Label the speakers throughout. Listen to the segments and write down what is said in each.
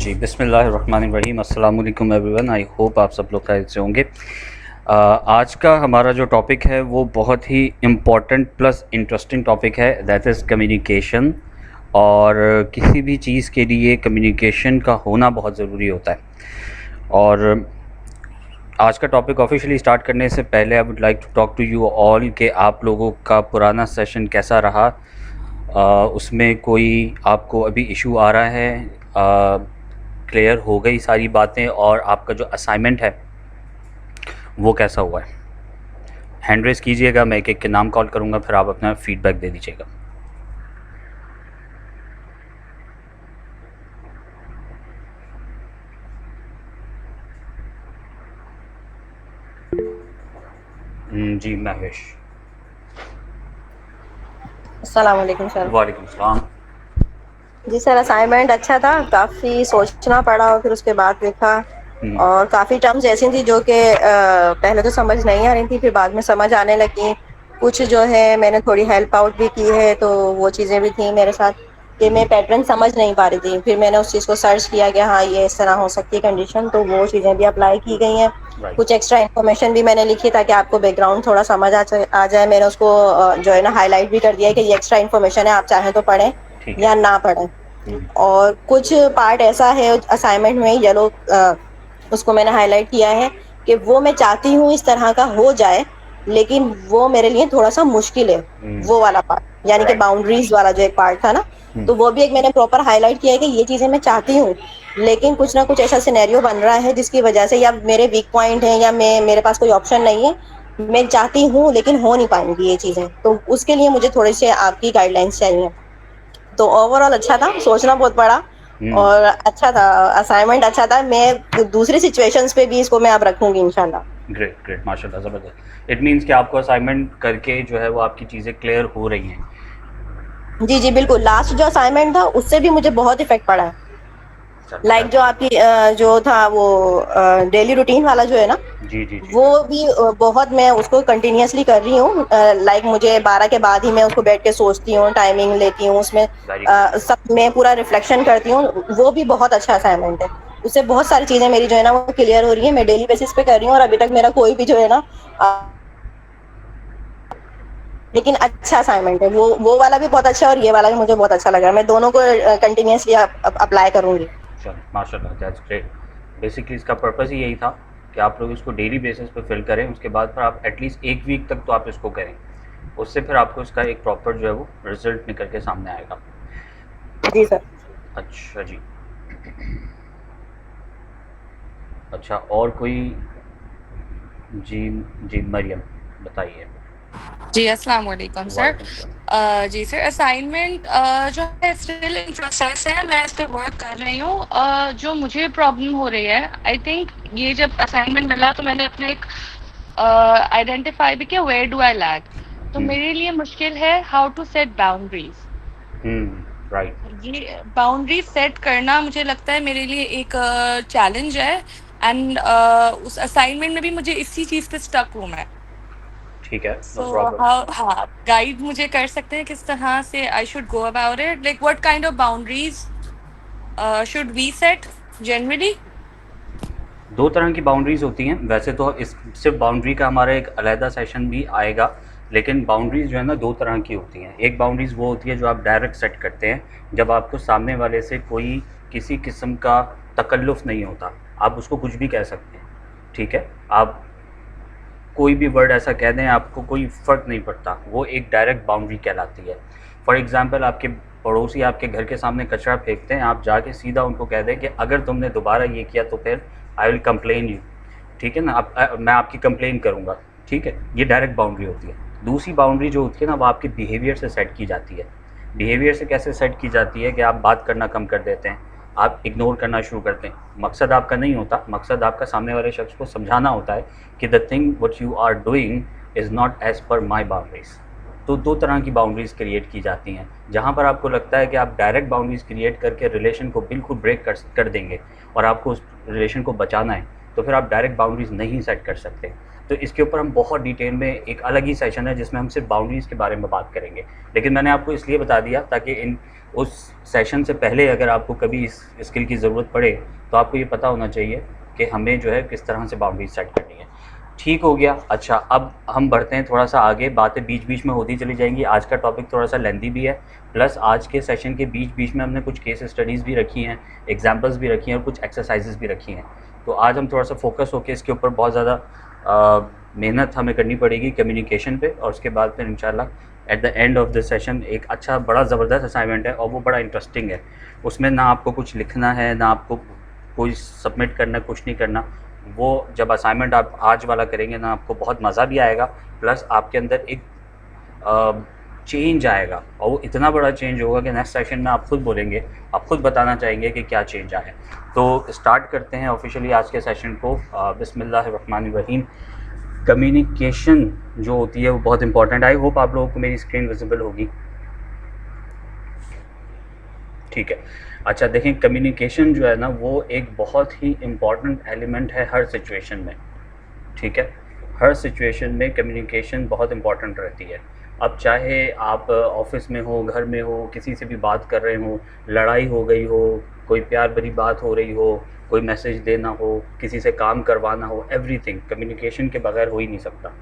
Speaker 1: जी, बिस्मिल्लाहिर्रहमानिर्रहीम। अस्सलाम वालेकुम एवरीवन। आई होप आप सब लोग खैरियत से होंगे। आज का हमारा जो टॉपिक है वो बहुत ही इम्पोर्टेंट प्लस इंटरेस्टिंग टॉपिक है, दैट इज़ कम्युनिकेशन। और किसी भी चीज़ के लिए कम्युनिकेशन का होना बहुत ज़रूरी होता है। और आज का टॉपिक ऑफिशियली स्टार्ट करने से पहले I would like to talk to you all कि आप लोगों का पुराना सेशन कैसा रहा। उसमें कोई आपको अभी इशू आ रहा है? क्लियर हो गई सारी बातें? और आपका जो असाइनमेंट है वो कैसा हुआ है? हैंड रेस कीजिएगा, मैं एक एक के नाम कॉल करूँगा, फिर आप अपना फीडबैक दे दीजिएगा। जी महेश।
Speaker 2: अस्सलाम वालेकुम सर।
Speaker 1: वालेकुम सलाम।
Speaker 2: जी सर, असाइनमेंट अच्छा था, काफ़ी सोचना पड़ा और फिर उसके बाद देखा। और काफ़ी टर्म्स ऐसी थी जो कि पहले तो समझ नहीं आ रही थी, फिर बाद में समझ आने लगी। कुछ जो है मैंने थोड़ी हेल्प आउट भी की है, तो वो चीज़ें भी थी मेरे साथ कि मैं पैटर्न समझ नहीं पा रही थी। फिर मैंने उस चीज़ को सर्च किया कि हाँ, ये इस तरह हो सकती है कंडीशन, तो वो चीज़ें भी अप्लाई की गई हैं। कुछ एक्स्ट्रा इन्फॉर्मेशन भी मैंने लिखी ताकि आपको बैकग्राउंड थोड़ा समझ आ जाए। मैंने उसको जो है ना हाईलाइट भी कर दिया है कि ये एक्स्ट्रा इन्फॉर्मेशन है, आप चाहें तो पढ़ें या ना पढ़ें। और कुछ पार्ट ऐसा है असाइनमेंट में येलो, उसको मैंने हाईलाइट किया है कि वो मैं चाहती हूँ इस तरह का हो जाए, लेकिन वो मेरे लिए थोड़ा सा मुश्किल है। वो वाला पार्ट, यानी कि बाउंड्रीज वाला जो एक पार्ट था ना, तो वो भी एक मैंने प्रॉपर हाईलाइट किया है कि ये चीजें मैं चाहती हूँ, लेकिन कुछ ना कुछ ऐसा सिनेरियो बन रहा है जिसकी वजह से या मेरे वीक पॉइंट है या मेरे पास कोई ऑप्शन नहीं है। मैं चाहती हूँ लेकिन हो नहीं पाएंगी ये चीजें, तो उसके लिए मुझे थोड़ी सी आपकी गाइडलाइंस चाहिए। तो ओवरऑल अच्छा था, सोचना बहुत पड़ा और अच्छा था, असाइनमेंट अच्छा था। मैं दूसरी सिचुएशंस पे भी इसको मैं अब रखूंगी इंशाल्लाह।
Speaker 1: ग्रेट ग्रेट, माशाल्लाह, ज़बरदस्त। इट मीन्स कि आपको असाइनमेंट करके जो है वो आपकी चीज़ें क्लियर हो रही हैं।
Speaker 2: जी जी बिल्कुल, लास्ट जो असाइनमेंट था उससे भी मुझे बहुत इफेक्ट पड़ा है। लाइक जो आपकी जो था वो डेली रूटीन वाला जो है ना,
Speaker 1: जी जी जी।
Speaker 2: वो भी बहुत मैं उसको कंटिन्यूअसली कर रही हूँ। लाइक मुझे 12 के बाद ही मैं उसको बैठ के सोचती हूँ, टाइमिंग लेती हूँ उसमें, सब मैं पूरा रिफ्लेक्शन करती हूँ। वो भी बहुत अच्छा असाइनमेंट है, उससे बहुत सारी चीजें मेरी जो है ना वो क्लियर हो रही है। मैं डेली बेसिस पे कर रही हूँ और अभी तक मेरा कोई भी जो है ना लेकिन अच्छा असाइनमेंट है। वो वाला भी बहुत अच्छा है और ये वाला भी मुझे बहुत अच्छा लगा। मैं दोनों को कंटिन्यूअसली अप्लाई करूंगी।
Speaker 1: चलो माशाल्लाह, दैट्स ग्रेट। बेसिकली इसका पर्पस ही यही था कि आप लोग इसको डेली बेसिस पे फिल करें, उसके बाद फिर आप एटलीस्ट एक वीक तक तो आप इसको करें, उससे फिर आपको इसका एक प्रॉपर जो है वो रिजल्ट निकल के सामने आएगा।
Speaker 2: जी सर।
Speaker 1: अच्छा जी। अच्छा, और कोई? जी जी मरियम, बताइए।
Speaker 3: जी अस्सलाम वालेकुम सर।
Speaker 1: वालेकुम सलाम।
Speaker 3: जी सर, असाइनमेंट जो है स्टिल इन प्रोसेस है, मैं इस पे वर्क कर रही हूँ। जो मुझे प्रॉब्लम हो रही है, आई थिंक ये जब असाइनमेंट मिला तो मैंने अपने एक आइडेंटिफाई भी किया वेयर डू आई लैग। तो मेरे लिए मुश्किल है how to set boundaries.
Speaker 1: Right.
Speaker 3: ये बाउंड्रीज सेट करना मुझे लगता है मेरे लिए एक चैलेंज है। एंड उस असाइनमेंट में भी मुझे इसी चीज़ पे स्टक हूँ मैं।
Speaker 1: ठीक है, नो
Speaker 3: सो
Speaker 1: प्रॉब्लम।
Speaker 3: हाँ, गाइड मुझे कर सकते हैं किस तरह से I should go about it, like what kind of boundaries should we set generally?
Speaker 1: दो तरह की बाउंड्रीज़ होती हैं वैसे तो। इस सिर्फ बाउंड्री का हमारा एक अलहदा सेशन भी आएगा, लेकिन बाउंड्रीज़ जो है ना दो तरह की होती हैं। एक बाउंड्रीज़ वो होती है जो आप डायरेक्ट सेट करते हैं, जब आपको सामने वाले से कोई किसी किस्म का तकल्लुफ़ नहीं होता, आप उसको कुछ भी कह सकते हैं। ठीक है, आप कोई भी वर्ड ऐसा कह दें, आपको कोई फ़र्क नहीं पड़ता, वो एक डायरेक्ट बाउंड्री कहलाती है। फॉर एग्ज़ाम्पल, आपके पड़ोसी आपके घर के सामने कचरा फेंकते हैं, आप जाके सीधा उनको कह दें कि अगर तुमने दोबारा ये किया तो फिर आई विल कंप्लेन यू। ठीक है ना, मैं आपकी कंप्लेन करूँगा। ठीक है, ये डायरेक्ट बाउंड्री होती है। दूसरी बाउंड्री जो होती है ना, वो आपके बिहेवियर से सेट की जाती है। बिहेवियर से कैसे सेट की जाती है कि आप बात करना कम कर देते हैं, आप इग्नोर करना शुरू करते हैं। मकसद आपका नहीं होता, मकसद आपका सामने वाले शख्स को समझाना होता है कि the thing what you are doing is not as पर माई बाउंड्रीज़। तो दो तरह की बाउंड्रीज़ क्रिएट की जाती हैं। जहाँ पर आपको लगता है कि आप डायरेक्ट बाउंड्रीज़ क्रिएट करके रिलेशन को बिल्कुल ब्रेक कर देंगे और आपको उस रिलेशन को बचाना है, तो फिर आप डायरेक्ट बाउंड्रीज़ नहीं सेट कर सकते। तो इसके ऊपर हम बहुत डिटेल में एक अलग ही सेशन है जिसमें हम सिर्फ बाउंड्रीज़ के बारे में बात करेंगे, लेकिन मैंने आपको इसलिए बता दिया ताकि इन उस सेशन से पहले अगर आपको कभी इस स्किल की ज़रूरत पड़े तो आपको ये पता होना चाहिए कि हमें जो है किस तरह से बाउंड्री सेट करनी है। ठीक हो गया। अच्छा, अब हम बढ़ते हैं थोड़ा सा आगे, बातें बीच बीच में होती चली जाएंगी। आज का टॉपिक थोड़ा सा लेंदी भी है, प्लस आज के सेशन के बीच बीच में हमने कुछ केस स्टडीज़ भी रखी हैं, एग्जाम्पल्स भी रखी हैं और कुछ एक्सरसाइजेस भी रखी हैं। तो आज हम थोड़ा सा फोकस होकर इसके ऊपर बहुत ज़्यादा मेहनत हमें करनी पड़ेगी कम्युनिकेशन पे, और उसके बाद फिर इंशाल्लाह at the end of the session एक अच्छा बड़ा ज़बरदस्त असाइनमेंट है और वो बड़ा इंटरेस्टिंग है। उसमें ना आपको कुछ लिखना है, ना आपको कोई सबमिट करना, कुछ नहीं करना। वो जब असाइनमेंट आप आज वाला करेंगे ना, आपको बहुत मज़ा भी आएगा, प्लस आपके अंदर एक चेंज आएगा, और वो इतना बड़ा चेंज होगा कि नेक्स्ट सेशन में आप खुद बोलेंगे, आप खुद बताना चाहेंगे कि क्या चेंज आया। तो स्टार्ट करते हैं ऑफिशियली आज के सेशन को। बिस्मिल्लाहिर्रहमानिर्रहीम। कम्युनिकेशन जो होती है वो बहुत इंपॉर्टेंट। आई होप आप लोगों को मेरी स्क्रीन विजिबल होगी, ठीक है। अच्छा देखें, कम्युनिकेशन जो है ना वो एक बहुत ही इम्पॉर्टेंट एलिमेंट है हर सिचुएशन में, ठीक है। हर सिचुएशन में कम्युनिकेशन बहुत इम्पॉर्टेंट रहती है। अब चाहे आप ऑफिस में हो, घर में हो, किसी से भी बात कर रहे हो, लड़ाई हो गई हो, कोई प्यार भरी बात हो रही हो, कोई मैसेज देना हो, किसी से काम करवाना हो, एवरीथिंग कम्युनिकेशन के बगैर हो ही नहीं सकता।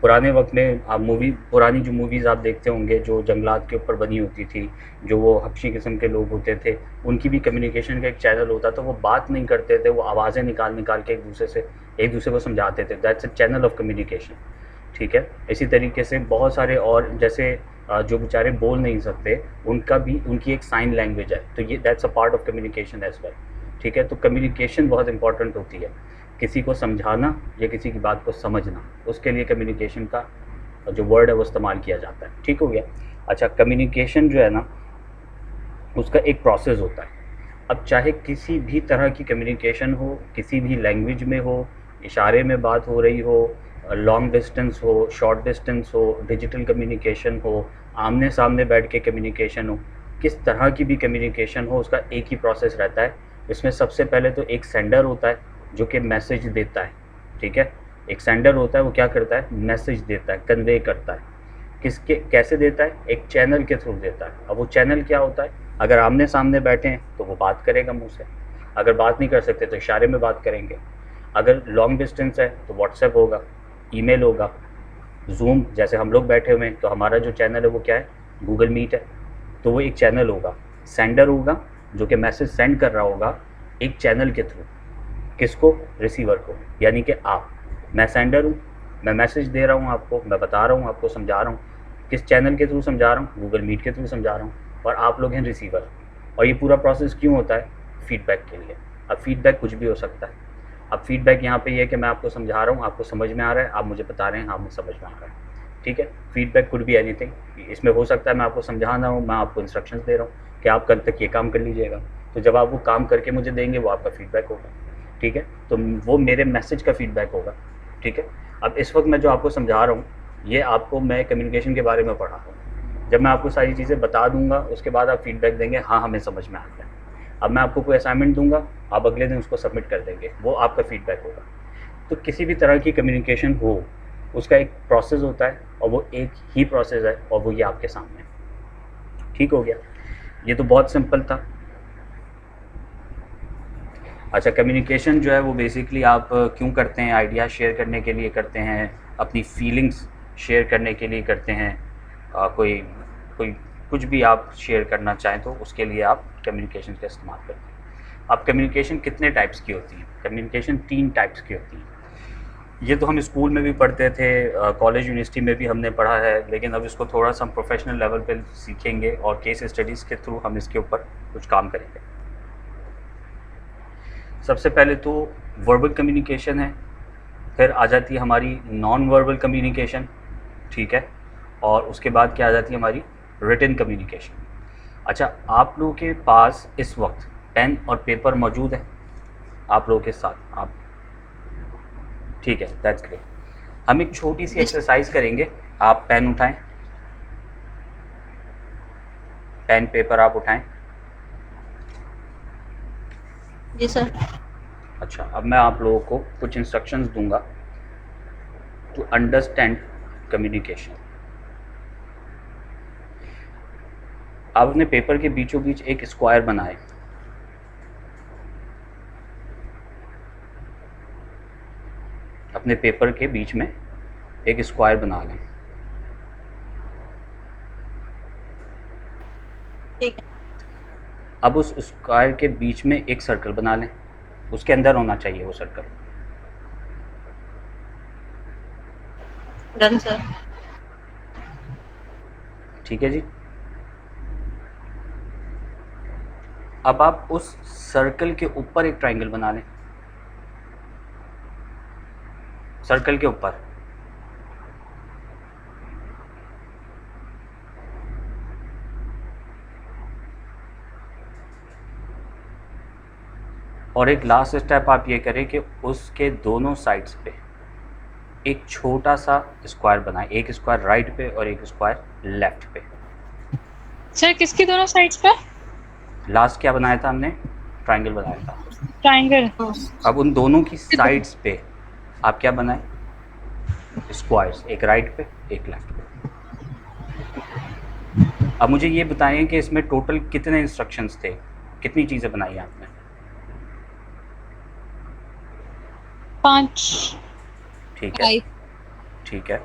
Speaker 1: पुराने वक्त में आप पुरानी जो मूवीज़ आप देखते होंगे जो जंगलात के ऊपर बनी होती थी, जो वो हबशी किस्म के लोग होते थे, उनकी भी कम्युनिकेशन का एक चैनल होता था। वो बात नहीं करते थे, वो आवाज़ें निकाल निकाल के एक दूसरे को समझाते थे। That's a channel of communication, ठीक है। इसी तरीके से बहुत सारे और जैसे जो बेचारे बोल नहीं सकते, उनकी एक साइन लैंग्वेज है, तो ये that's a part of communication as well, ठीक है। तो कम्युनिकेशन बहुत इंपॉर्टेंट होती है। किसी को समझाना या किसी की बात को समझना, उसके लिए कम्युनिकेशन का जो वर्ड है वो इस्तेमाल किया जाता है, ठीक हो गया। अच्छा, कम्युनिकेशन जो है ना उसका एक प्रोसेस होता है। अब चाहे किसी भी तरह की कम्युनिकेशन हो, किसी भी लैंग्वेज में हो, इशारे में बात हो रही हो, लॉन्ग डिस्टेंस हो, शॉर्ट डिस्टेंस हो, डिजिटल कम्युनिकेशन हो, आमने सामने बैठ के कम्युनिकेशन हो, किस तरह की भी कम्युनिकेशन हो, उसका एक ही प्रोसेस रहता है। इसमें सबसे पहले तो एक सेंडर होता है जो कि मैसेज देता है, ठीक है। एक सेंडर होता है, वो क्या करता है, मैसेज देता है, कन्वे करता है। कैसे देता है, एक चैनल के थ्रू देता है। अब वो चैनल क्या होता है, अगर आमने सामने बैठे हैं तो वो बात करेगा मुँह से, अगर बात नहीं कर सकते तो इशारे में बात करेंगे, अगर लॉन्ग डिस्टेंस है तो व्हाट्सएप होगा, ईमेल होगा, जूम जैसे हम लोग बैठे हुए हैं तो हमारा जो चैनल है वो क्या है, गूगल मीट है, तो वो एक चैनल होगा। सेंडर होगा जो कि मैसेज सेंड कर रहा होगा एक चैनल के थ्रू, किसको, रिसीवर को, यानी कि आप, मैं सेंडर हूँ, मैं मैसेज दे रहा हूँ आपको, मैं बता रहा हूँ आपको, समझा रहा हूँ। किस चैनल के थ्रू समझा रहा हूँ, गूगल मीट के थ्रू समझा रहा हूँ, और आप लोग हैं रिसीवर। और ये पूरा प्रोसेस क्यों होता है, फीडबैक के लिए। अब फीडबैक कुछ भी हो सकता है। अब फीडबैक यहाँ पे ये है कि मैं आपको समझा रहा हूँ, आपको समझ में आ रहा है, आप मुझे बता रहे हैं हाँ मुझे समझ में आ रहा है, ठीक है। Feedback could be anything. इसमें हो सकता है मैं आपको समझा रहा हूँ, मैं आपको इंस्ट्रक्शंस दे रहा हूँ कि आप कल तक ये काम कर लीजिएगा, तो जब आप वो काम करके मुझे देंगे वो आपका फीडबैक होगा, ठीक है। तो वो मेरे मैसेज का फीडबैक होगा, ठीक है। अब इस वक्त मैं जो आपको समझा रहा हूँ ये आपको मैं कम्युनिकेशन के बारे में पढ़ा रहा हूँ। जब मैं आपको सारी चीज़ें बता दूंगा उसके बाद आप फीडबैक देंगे, हाँ हमें समझ में आ गया। अब मैं आपको कोई असाइनमेंट दूंगा, आप अगले दिन उसको सबमिट कर देंगे, वो आपका फीडबैक होगा। तो किसी भी तरह की कम्युनिकेशन हो उसका एक प्रोसेस होता है, और वो एक ही प्रोसेस है, और वो ये आपके सामने, ठीक हो गया। ये तो बहुत सिंपल था। अच्छा, कम्युनिकेशन जो है वो बेसिकली आप क्यों करते हैं, आइडिया शेयर करने के लिए करते हैं, अपनी फीलिंग्स शेयर करने के लिए करते हैं, कोई कुछ भी आप शेयर करना चाहें तो उसके लिए आप कम्युनिकेशन का इस्तेमाल करते हैं। अब कम्युनिकेशन कितने टाइप्स की होती है, कम्युनिकेशन 3 टाइप्स की होती है। ये तो हम स्कूल में भी पढ़ते थे, कॉलेज यूनिवर्सिटी में भी हमने पढ़ा है, लेकिन अब इसको थोड़ा सा हम प्रोफेशनल लेवल पे सीखेंगे और केस स्टडीज़ के थ्रू हम इसके ऊपर कुछ काम करेंगे। सबसे पहले तो वर्बल कम्युनिकेशन है, फिर आ जाती है हमारी नॉन वर्बल कम्युनिकेशन, ठीक है, और उसके बाद क्या आ जाती है हमारी रिटन कम्युनिकेशन। अच्छा, आप लोगों के पास इस वक्त पेन और पेपर मौजूद है आप लोगों के साथ, आप, ठीक है, दैट्स ग्रेट। हम एक छोटी सी एक्सरसाइज करेंगे। आप पेन उठाएं, पेन पेपर आप उठाएं।
Speaker 2: जी सर।
Speaker 1: अच्छा, अब मैं आप लोगों को कुछ इंस्ट्रक्शंस दूंगा टू अंडरस्टैंड कम्युनिकेशन। आप अपने पेपर के बीचों बीच एक स्क्वायर बनाए, अपने पेपर के बीच में एक स्क्वायर बना लें।
Speaker 2: ठीक है।
Speaker 1: अब उस स्क्वायर के बीच में एक सर्कल बना लें, उसके अंदर होना चाहिए वो सर्कल।
Speaker 2: Done sir.
Speaker 1: ठीक है जी। अब आप उस सर्कल के ऊपर एक ट्रायंगल बना लें, सर्कल के ऊपर। और एक लास्ट स्टेप आप ये करें कि उसके दोनों साइड्स पे एक छोटा सा स्क्वायर बनाएं, एक स्क्वायर राइट पे और एक स्क्वायर लेफ्ट पे।
Speaker 4: सर किसकी दोनों साइड्स पे?
Speaker 1: लास्ट क्या बनाया था हमने? ट्रायंगल बनाया था।
Speaker 4: ट्रायंगल।
Speaker 1: अब उन दोनों की साइड्स पे आप क्या बनाएं? स्क्वायर्स, एक राइट पे एक लेफ्ट पे। अब मुझे ये बताएं कि इसमें टोटल कितने इंस्ट्रक्शंस थे, कितनी चीज़ें बनाई आपने?
Speaker 4: 5।
Speaker 1: ठीक है, ठीक है।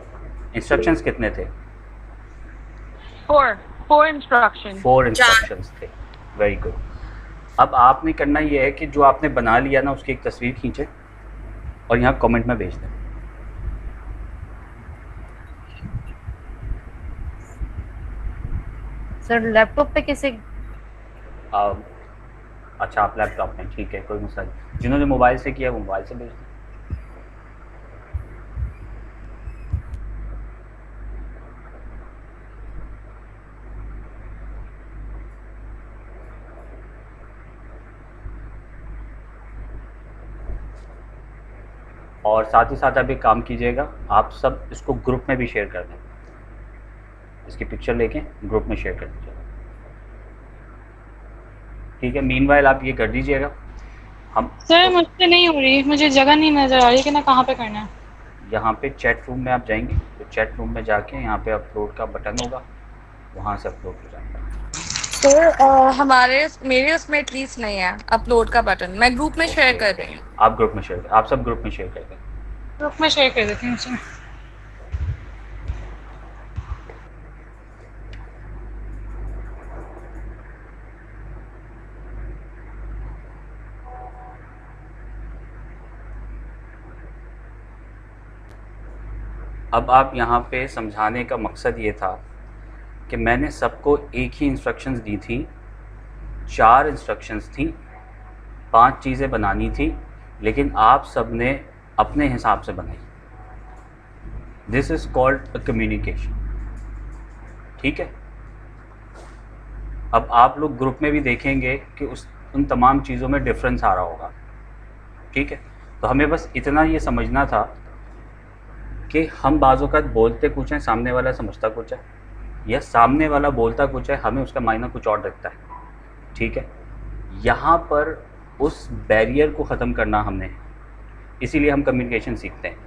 Speaker 1: इंस्ट्रक्शंस कितने थे?
Speaker 3: 4 इंस्ट्रक्शन।
Speaker 1: 4 इंस्ट्रक्शंस थे। Very good. अब आपने करना ये है कि जो आपने बना लिया ना उसकी एक तस्वीर खींचे और यहाँ कमेंट में भेज दें।
Speaker 5: सर लैपटॉप पे कैसे?
Speaker 1: अच्छा आप लैपटॉप में, ठीक है, कोई मसला नहीं। जिन्होंने मोबाइल से किया वो मोबाइल से भेज दें। और साथ ही साथ आप एक काम कीजिएगा, आप सब इसको ग्रुप में भी शेयर कर दें, इसकी पिक्चर लेके ग्रुप में शेयर कर दीजिएगा। ठीक है, मीनवाइल आप ये कर दीजिएगा। हम
Speaker 4: सर मुझसे नहीं हो रही, मुझे जगह नहीं नजर आ रही कि ना कहाँ पे करना है।
Speaker 1: यहाँ पे चैट रूम में आप जाएंगे तो चैट रूम में जाके यहाँ पे अपलोड का बटन होगा, वहाँ से अपलोड हो जाएगा।
Speaker 3: सर मेरे उसमें एटलीस्ट नहीं है अपलोड का बटन। मैं ग्रुप में शेयर कर रही हूँ।
Speaker 1: आप ग्रुप में शेयर, आप सब ग्रुप में शेयर कर दें।
Speaker 4: ग्रुप में शेयर कर देती हूँ सर।
Speaker 1: अब आप यहाँ पे समझाने का मकसद ये था कि मैंने सबको एक ही इंस्ट्रक्शंस दी थी, 4 इंस्ट्रक्शंस थी, 5 चीज़ें बनानी थी, लेकिन आप सब ने अपने हिसाब से बनाई। This is called a communication. ठीक है। अब आप लोग ग्रुप में भी देखेंगे कि उन तमाम चीज़ों में डिफरेंस आ रहा होगा। ठीक है, तो हमें बस इतना ये समझना था कि हम बाज़ औक़ात बोलते कुछ हैं, सामने वाला समझता कुछ है, या सामने वाला बोलता कुछ है, हमें उसका मायना कुछ और दिखता है। ठीक है, यहाँ पर उस बैरियर को ख़त्म करना हमने, इसीलिए हम कम्युनिकेशन सीखते हैं।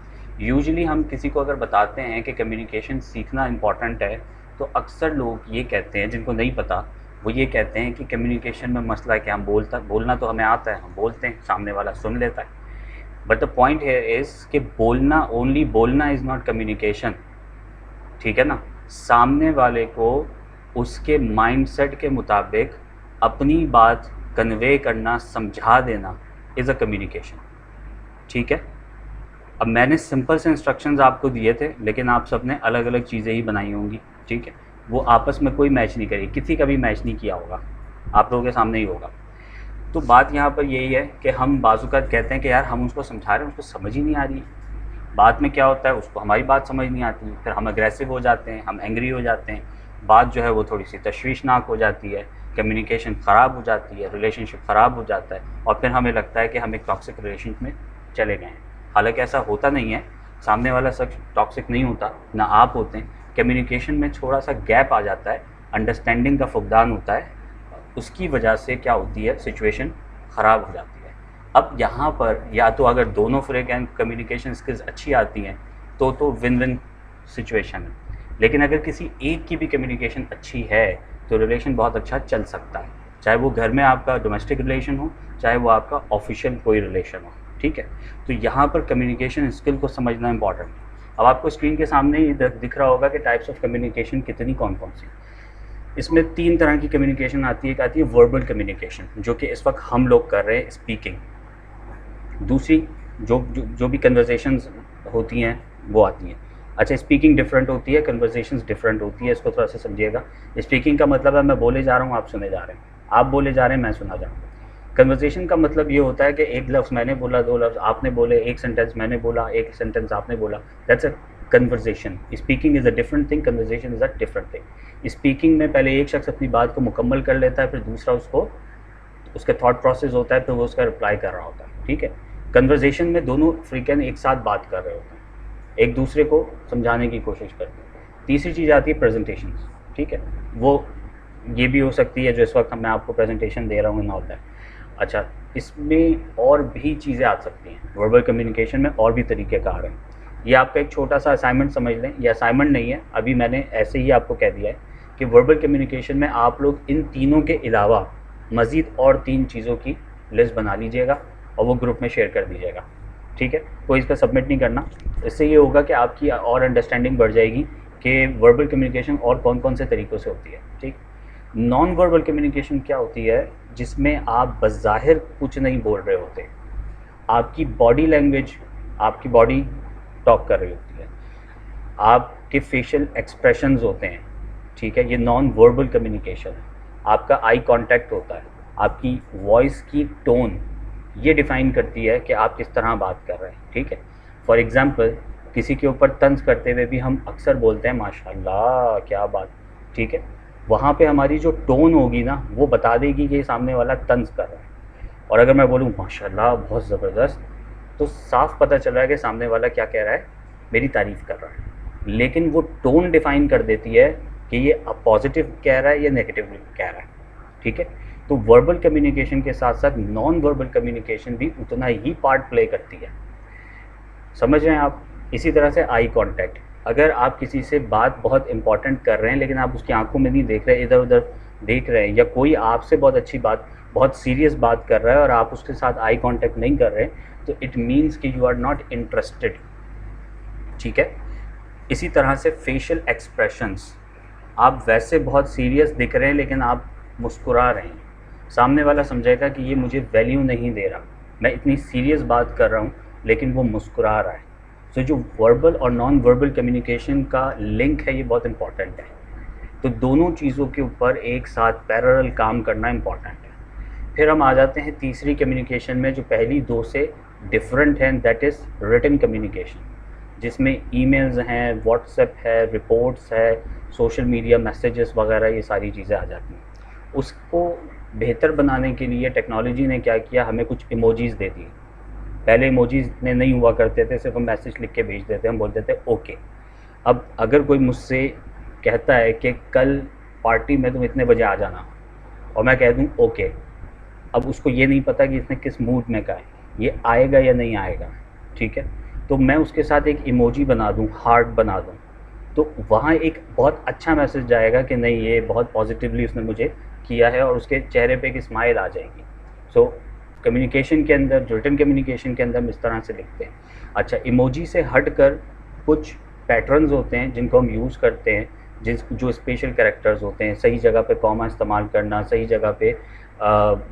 Speaker 1: यूजुअली हम किसी को अगर बताते हैं कि कम्युनिकेशन सीखना इम्पॉर्टेंट है, तो अक्सर लोग ये कहते हैं, जिनको नहीं पता वो ये कहते हैं कि कम्युनिकेशन में मसला है कि हम बोलना तो हमें आता है, हम बोलते हैं, सामने वाला सुन लेता है। बट द पॉइंट है इज़ कि बोलना, ओनली बोलना इज़ नॉट कम्युनिकेशन। ठीक है ना, सामने वाले को उसके माइंडसेट के मुताबिक अपनी बात कन्वे करना, समझा देना इज़ अ कम्युनिकेशन। ठीक है। अब मैंने सिंपल से इंस्ट्रक्शंस आपको दिए थे, लेकिन आप सब ने अलग अलग चीज़ें ही बनाई होंगी। ठीक है, वो आपस में कोई मैच नहीं करी, किसी का भी मैच नहीं किया होगा, आप लोगों के सामने ही होगा। तो बात यहाँ पर यही है कि हम बाज़-औक़ात कहते हैं कि यार हम उसको समझा रहे हैं, उसको समझ ही नहीं आ रही है। बाद में क्या होता है, उसको हमारी बात समझ नहीं आती है, फिर हम एग्रेसिव हो जाते हैं, हम एंग्री हो जाते हैं, बात जो है वो थोड़ी सी तशवीशनाक हो जाती है, कम्युनिकेशन ख़राब हो जाती है, रिलेशनशिप ख़राब हो जाता है, और फिर हमें लगता है कि हम एक टॉक्सिक रिलेशनशिप में चले गए हैं। हालांकि ऐसा होता नहीं है, सामने वाला शख्स टॉक्सिक नहीं होता, ना आप होते हैं। कम्युनिकेशन में थोड़ा सा गैप आ जाता है, अंडरस्टैंडिंग का फुकदान होता है, उसकी वजह से क्या होती है, सिचुएशन ख़राब हो जाती है। अब यहाँ पर या तो अगर दोनों फ्रेक एंड कम्युनिकेशन स्किल्स अच्छी आती हैं तो विन विन सिचुएशन है, लेकिन अगर किसी एक की भी कम्युनिकेशन अच्छी है तो रिलेशन बहुत अच्छा चल सकता है, चाहे वो घर में आपका डोमेस्टिक रिलेशन हो, चाहे वो आपका ऑफिशियल कोई रिलेशन हो, ठीक है। तो यहाँ पर कम्युनिकेशन स्किल को समझना इंपॉर्टेंट है। अब आपको स्क्रीन के सामने ही दिख रहा होगा कि टाइप्स ऑफ कम्युनिकेशन कितनी कौन कौन सी। इसमें 3 तरह की कम्युनिकेशन आती है। एक आती है वर्बल कम्युनिकेशन, जो कि इस वक्त हम लोग कर रहे हैं, स्पीकिंग। दूसरी जो भी कन्वर्सेशंस होती हैं वो आती हैं। अच्छा, स्पीकिंग डिफरेंट होती है, कन्वर्सेशंस डिफरेंट होती है, इसको थोड़ा सा समझिएगा। स्पीकिंग का मतलब है मैं बोले जा रहा हूँ, आप सुने जा रहे हैं, आप बोले जा रहे हैं, मैं सुना जा रहा हूँ। कन्वर्सेशन का मतलब ये होता है कि एक लफ्ज़ मैंने बोला, 2 लफ्ज़ आपने बोले, एक सेंटेंस मैंने बोला, एक सेंटेंस आपने बोला, that's a conversation. Speaking is a different thing, conversation is a different thing. Speaking में पहले एक शख्स अपनी बात को मुकम्मल कर लेता है, फिर दूसरा उसको उसका थॉट प्रोसेस होता है, फिर वो उसका रिप्लाई कर रहा होता है, ठीक है। कन्वर्सेशन में दोनों फ्रीक्वेंट एक साथ बात कर रहे होते हैं, एक दूसरे को समझाने की कोशिश करते हैं। तीसरी चीज़ आती है प्रेजेंटेशन, ठीक है। वो ये भी हो सकती है जो इस वक्त मैं आपको प्रेजेंटेशन दे रहा हूँ इन ऑल दैट। अच्छा, इसमें और भी चीज़ें आ सकती हैं, वर्बल कम्युनिकेशन में और भी तरीक़ेकार हैं। ये आपका एक छोटा सा असाइनमेंट समझ लें, ये असाइनमेंट नहीं है, अभी मैंने ऐसे ही आपको कह दिया है कि वर्बल कम्युनिकेशन में आप लोग इन तीनों के अलावा मज़ीद और 3 चीज़ों की लिस्ट बना लीजिएगा और वो ग्रुप में शेयर कर दीजिएगा, ठीक है। कोई इसका सबमिट नहीं करना। इससे ये होगा कि आपकी और अंडरस्टैंडिंग बढ़ जाएगी कि वर्बल कम्युनिकेशन और कौन कौन से तरीक़ों से होती है, ठीक। नॉन वर्बल कम्युनिकेशन क्या होती है, जिसमें आप बज़ाहिर कुछ नहीं बोल रहे होते, आपकी बॉडी लैंग्वेज, आपकी बॉडी टॉक कर रही होती है, आपके फेशियल एक्सप्रेशंस होते हैं, ठीक है। ये नॉन वर्बल कम्युनिकेशन है। आपका आई कांटेक्ट होता है, आपकी वॉइस की टोन ये डिफ़ाइन करती है कि आप किस तरह बात कर रहे हैं, ठीक है। फॉर एग्ज़ाम्पल, किसी के ऊपर तंज करते हुए भी हम अक्सर बोलते हैं माशाल्लाह क्या बात, ठीक है। वहाँ पे हमारी जो टोन होगी ना, वो बता देगी कि सामने वाला तंज कर रहा है। और अगर मैं बोलूँ माशाल्लाह बहुत ज़बरदस्त, तो साफ़ पता चल रहा है कि सामने वाला क्या कह रहा है, मेरी तारीफ़ कर रहा है। लेकिन वो टोन डिफ़ाइन कर देती है कि ये पॉजिटिव कह रहा है या नेगेटिव कह रहा है, ठीक है। तो वर्बल कम्युनिकेशन के साथ साथ नॉन वर्बल कम्युनिकेशन भी उतना ही पार्ट प्ले करती है, समझ रहे हैं आप। इसी तरह से आई कांटेक्ट, अगर आप किसी से बात बहुत इंपॉर्टेंट कर रहे हैं लेकिन आप उसकी आंखों में नहीं देख रहे, इधर उधर देख रहे हैं, या कोई आपसे बहुत अच्छी बात, बहुत सीरियस बात कर रहा है और आप उसके साथ आई कांटेक्ट नहीं कर रहे, तो इट मीन्स कि यू आर नॉट इंटरेस्टेड, ठीक है। इसी तरह से फेशियल एक्सप्रेशंस, आप वैसे बहुत सीरियस दिख रहे हैं लेकिन आप मुस्कुरा रहे हैं, सामने वाला समझेगा कि ये मुझे वैल्यू नहीं दे रहा, मैं इतनी सीरियस बात कर रहा हूँ लेकिन वो मुस्कुरा रहा है। तो जो वर्बल और नॉन वर्बल कम्युनिकेशन का लिंक है, ये बहुत इंपॉर्टेंट है। तो दोनों चीज़ों के ऊपर एक साथ पैरेलल काम करना इंपॉर्टेंट है। फिर हम आ जाते हैं तीसरी कम्युनिकेशन में, जो पहली 2 से डिफरेंट है, दैट इज़ रिटन कम्युनिकेशन, जिसमें ईमेल्स हैं, व्हाट्सएप है, रिपोर्ट्स है, सोशल मीडिया मैसेजेस वगैरह, ये सारी चीज़ें आ जाती हैं। उसको बेहतर बनाने के लिए टेक्नोलॉजी ने क्या किया, हमें कुछ इमोजीज़ दे दिए। पहले इमोजीज़ ने नहीं हुआ करते थे, सिर्फ हम मैसेज लिख के भेज देते, हम बोलते थे ओके। अब अगर कोई मुझसे कहता है कि कल पार्टी में तुम इतने बजे आ जाना, और मैं कह दूं ओके, अब उसको ये नहीं पता कि इसने किस मूड में कहा है, ये आएगा या नहीं आएगा, ठीक है। तो मैं उसके साथ एक इमोजी बना दूं, हार्ट बना दूं, तो वहाँ एक बहुत अच्छा मैसेज जाएगा कि नहीं, ये बहुत पॉजिटिवली उसने मुझे किया है, और उसके चेहरे पे एक स्माइल आ जाएगी। सो कम्युनिकेशन के अंदर, रिटन कम्युनिकेशन के अंदर हम इस तरह से लिखते हैं। अच्छा, इमोजी से हट कर कुछ पैटर्न्स होते हैं जिनको हम यूज़ करते हैं, जो स्पेशल कैरेक्टर्स होते हैं, सही जगह पे कॉमा इस्तेमाल करना, सही जगह पे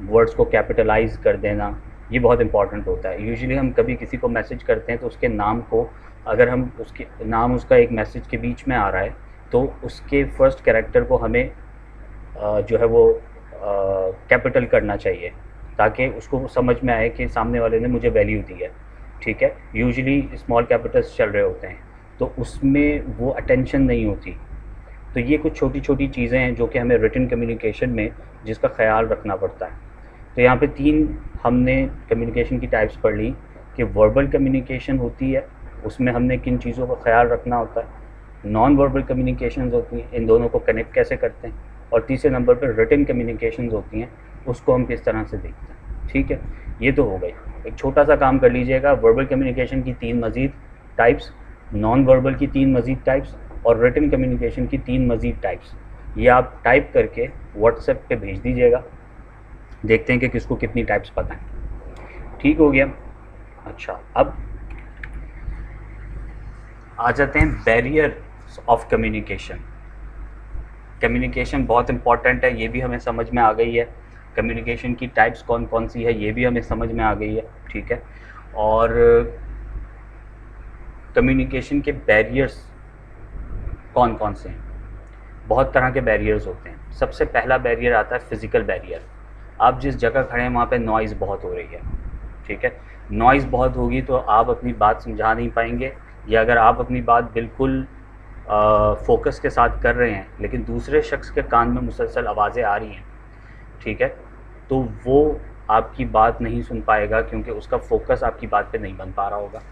Speaker 1: वर्ड्स को कैपिटलाइज कर देना, ये बहुत इंपॉर्टेंट होता है। यूजुअली हम कभी किसी को मैसेज करते हैं तो उसके नाम को, अगर हम उसके नाम उसका एक मैसेज के बीच में आ रहा है, तो उसके फर्स्ट कैरेक्टर को हमें जो है वो कैपिटल करना चाहिए, ताकि उसको समझ में आए कि सामने वाले ने मुझे वैल्यू दी है, ठीक है। यूजुअली स्मॉल कैपिटल्स चल रहे होते हैं, तो उसमें वो अटेंशन नहीं होती। तो ये कुछ छोटी छोटी चीज़ें हैं जो कि हमें रिटन कम्युनिकेशन में जिसका ख्याल रखना पड़ता है। तो यहाँ पे 3 हमने कम्युनिकेशन की टाइप्स पढ़ ली कि वर्बल कम्युनिकेशन होती है, उसमें हमने किन चीज़ों का ख्याल रखना होता है, नॉन वर्बल कम्युनिकेशंस होती हैं, इन दोनों को कनेक्ट कैसे करते हैं, और तीसरे नंबर पर रिटन कम्युनिकेशंस होती हैं, उसको हम किस तरह से देखते हैं, ठीक है। ये तो हो गई, एक छोटा सा काम कर लीजिएगा, वर्बल कम्युनिकेशन की 3 मज़ीद टाइप्स, नॉन वर्बल की 3 मज़ीद टाइप्स, और रिटन कम्युनिकेशन की 3 मज़ीद टाइप्स। ये आप टाइप करके व्हाट्सएप पे भेज दीजिएगा, देखते हैं कि किसको कितनी टाइप्स पता है। ठीक हो गया। अच्छा, अब आ जाते हैं बैरियर्स ऑफ कम्युनिकेशन। कम्युनिकेशन बहुत इंपॉर्टेंट है, ये भी हमें समझ में आ गई है। कम्युनिकेशन की टाइप्स कौन कौन सी है ये भी हमें समझ में आ गई है, ठीक है। और कम्युनिकेशन के बैरियर्स कौन कौन से हैं? बहुत तरह के बैरियर्स होते हैं। सबसे पहला बैरियर आता है फिज़िकल बैरियर। आप जिस जगह खड़े हैं वहाँ पे नॉइज़ बहुत हो रही है, ठीक है। नॉइज़ बहुत होगी तो आप अपनी बात समझा नहीं पाएंगे, या अगर आप अपनी बात बिल्कुल फोकस के साथ कर रहे हैं लेकिन दूसरे शख्स के कान में मुसलसल आवाज़ें आ रही हैं, ठीक है, तो वो आपकी बात नहीं सुन पाएगा क्योंकि उसका फोकस आपकी बात पे नहीं बन पा रहा होगा,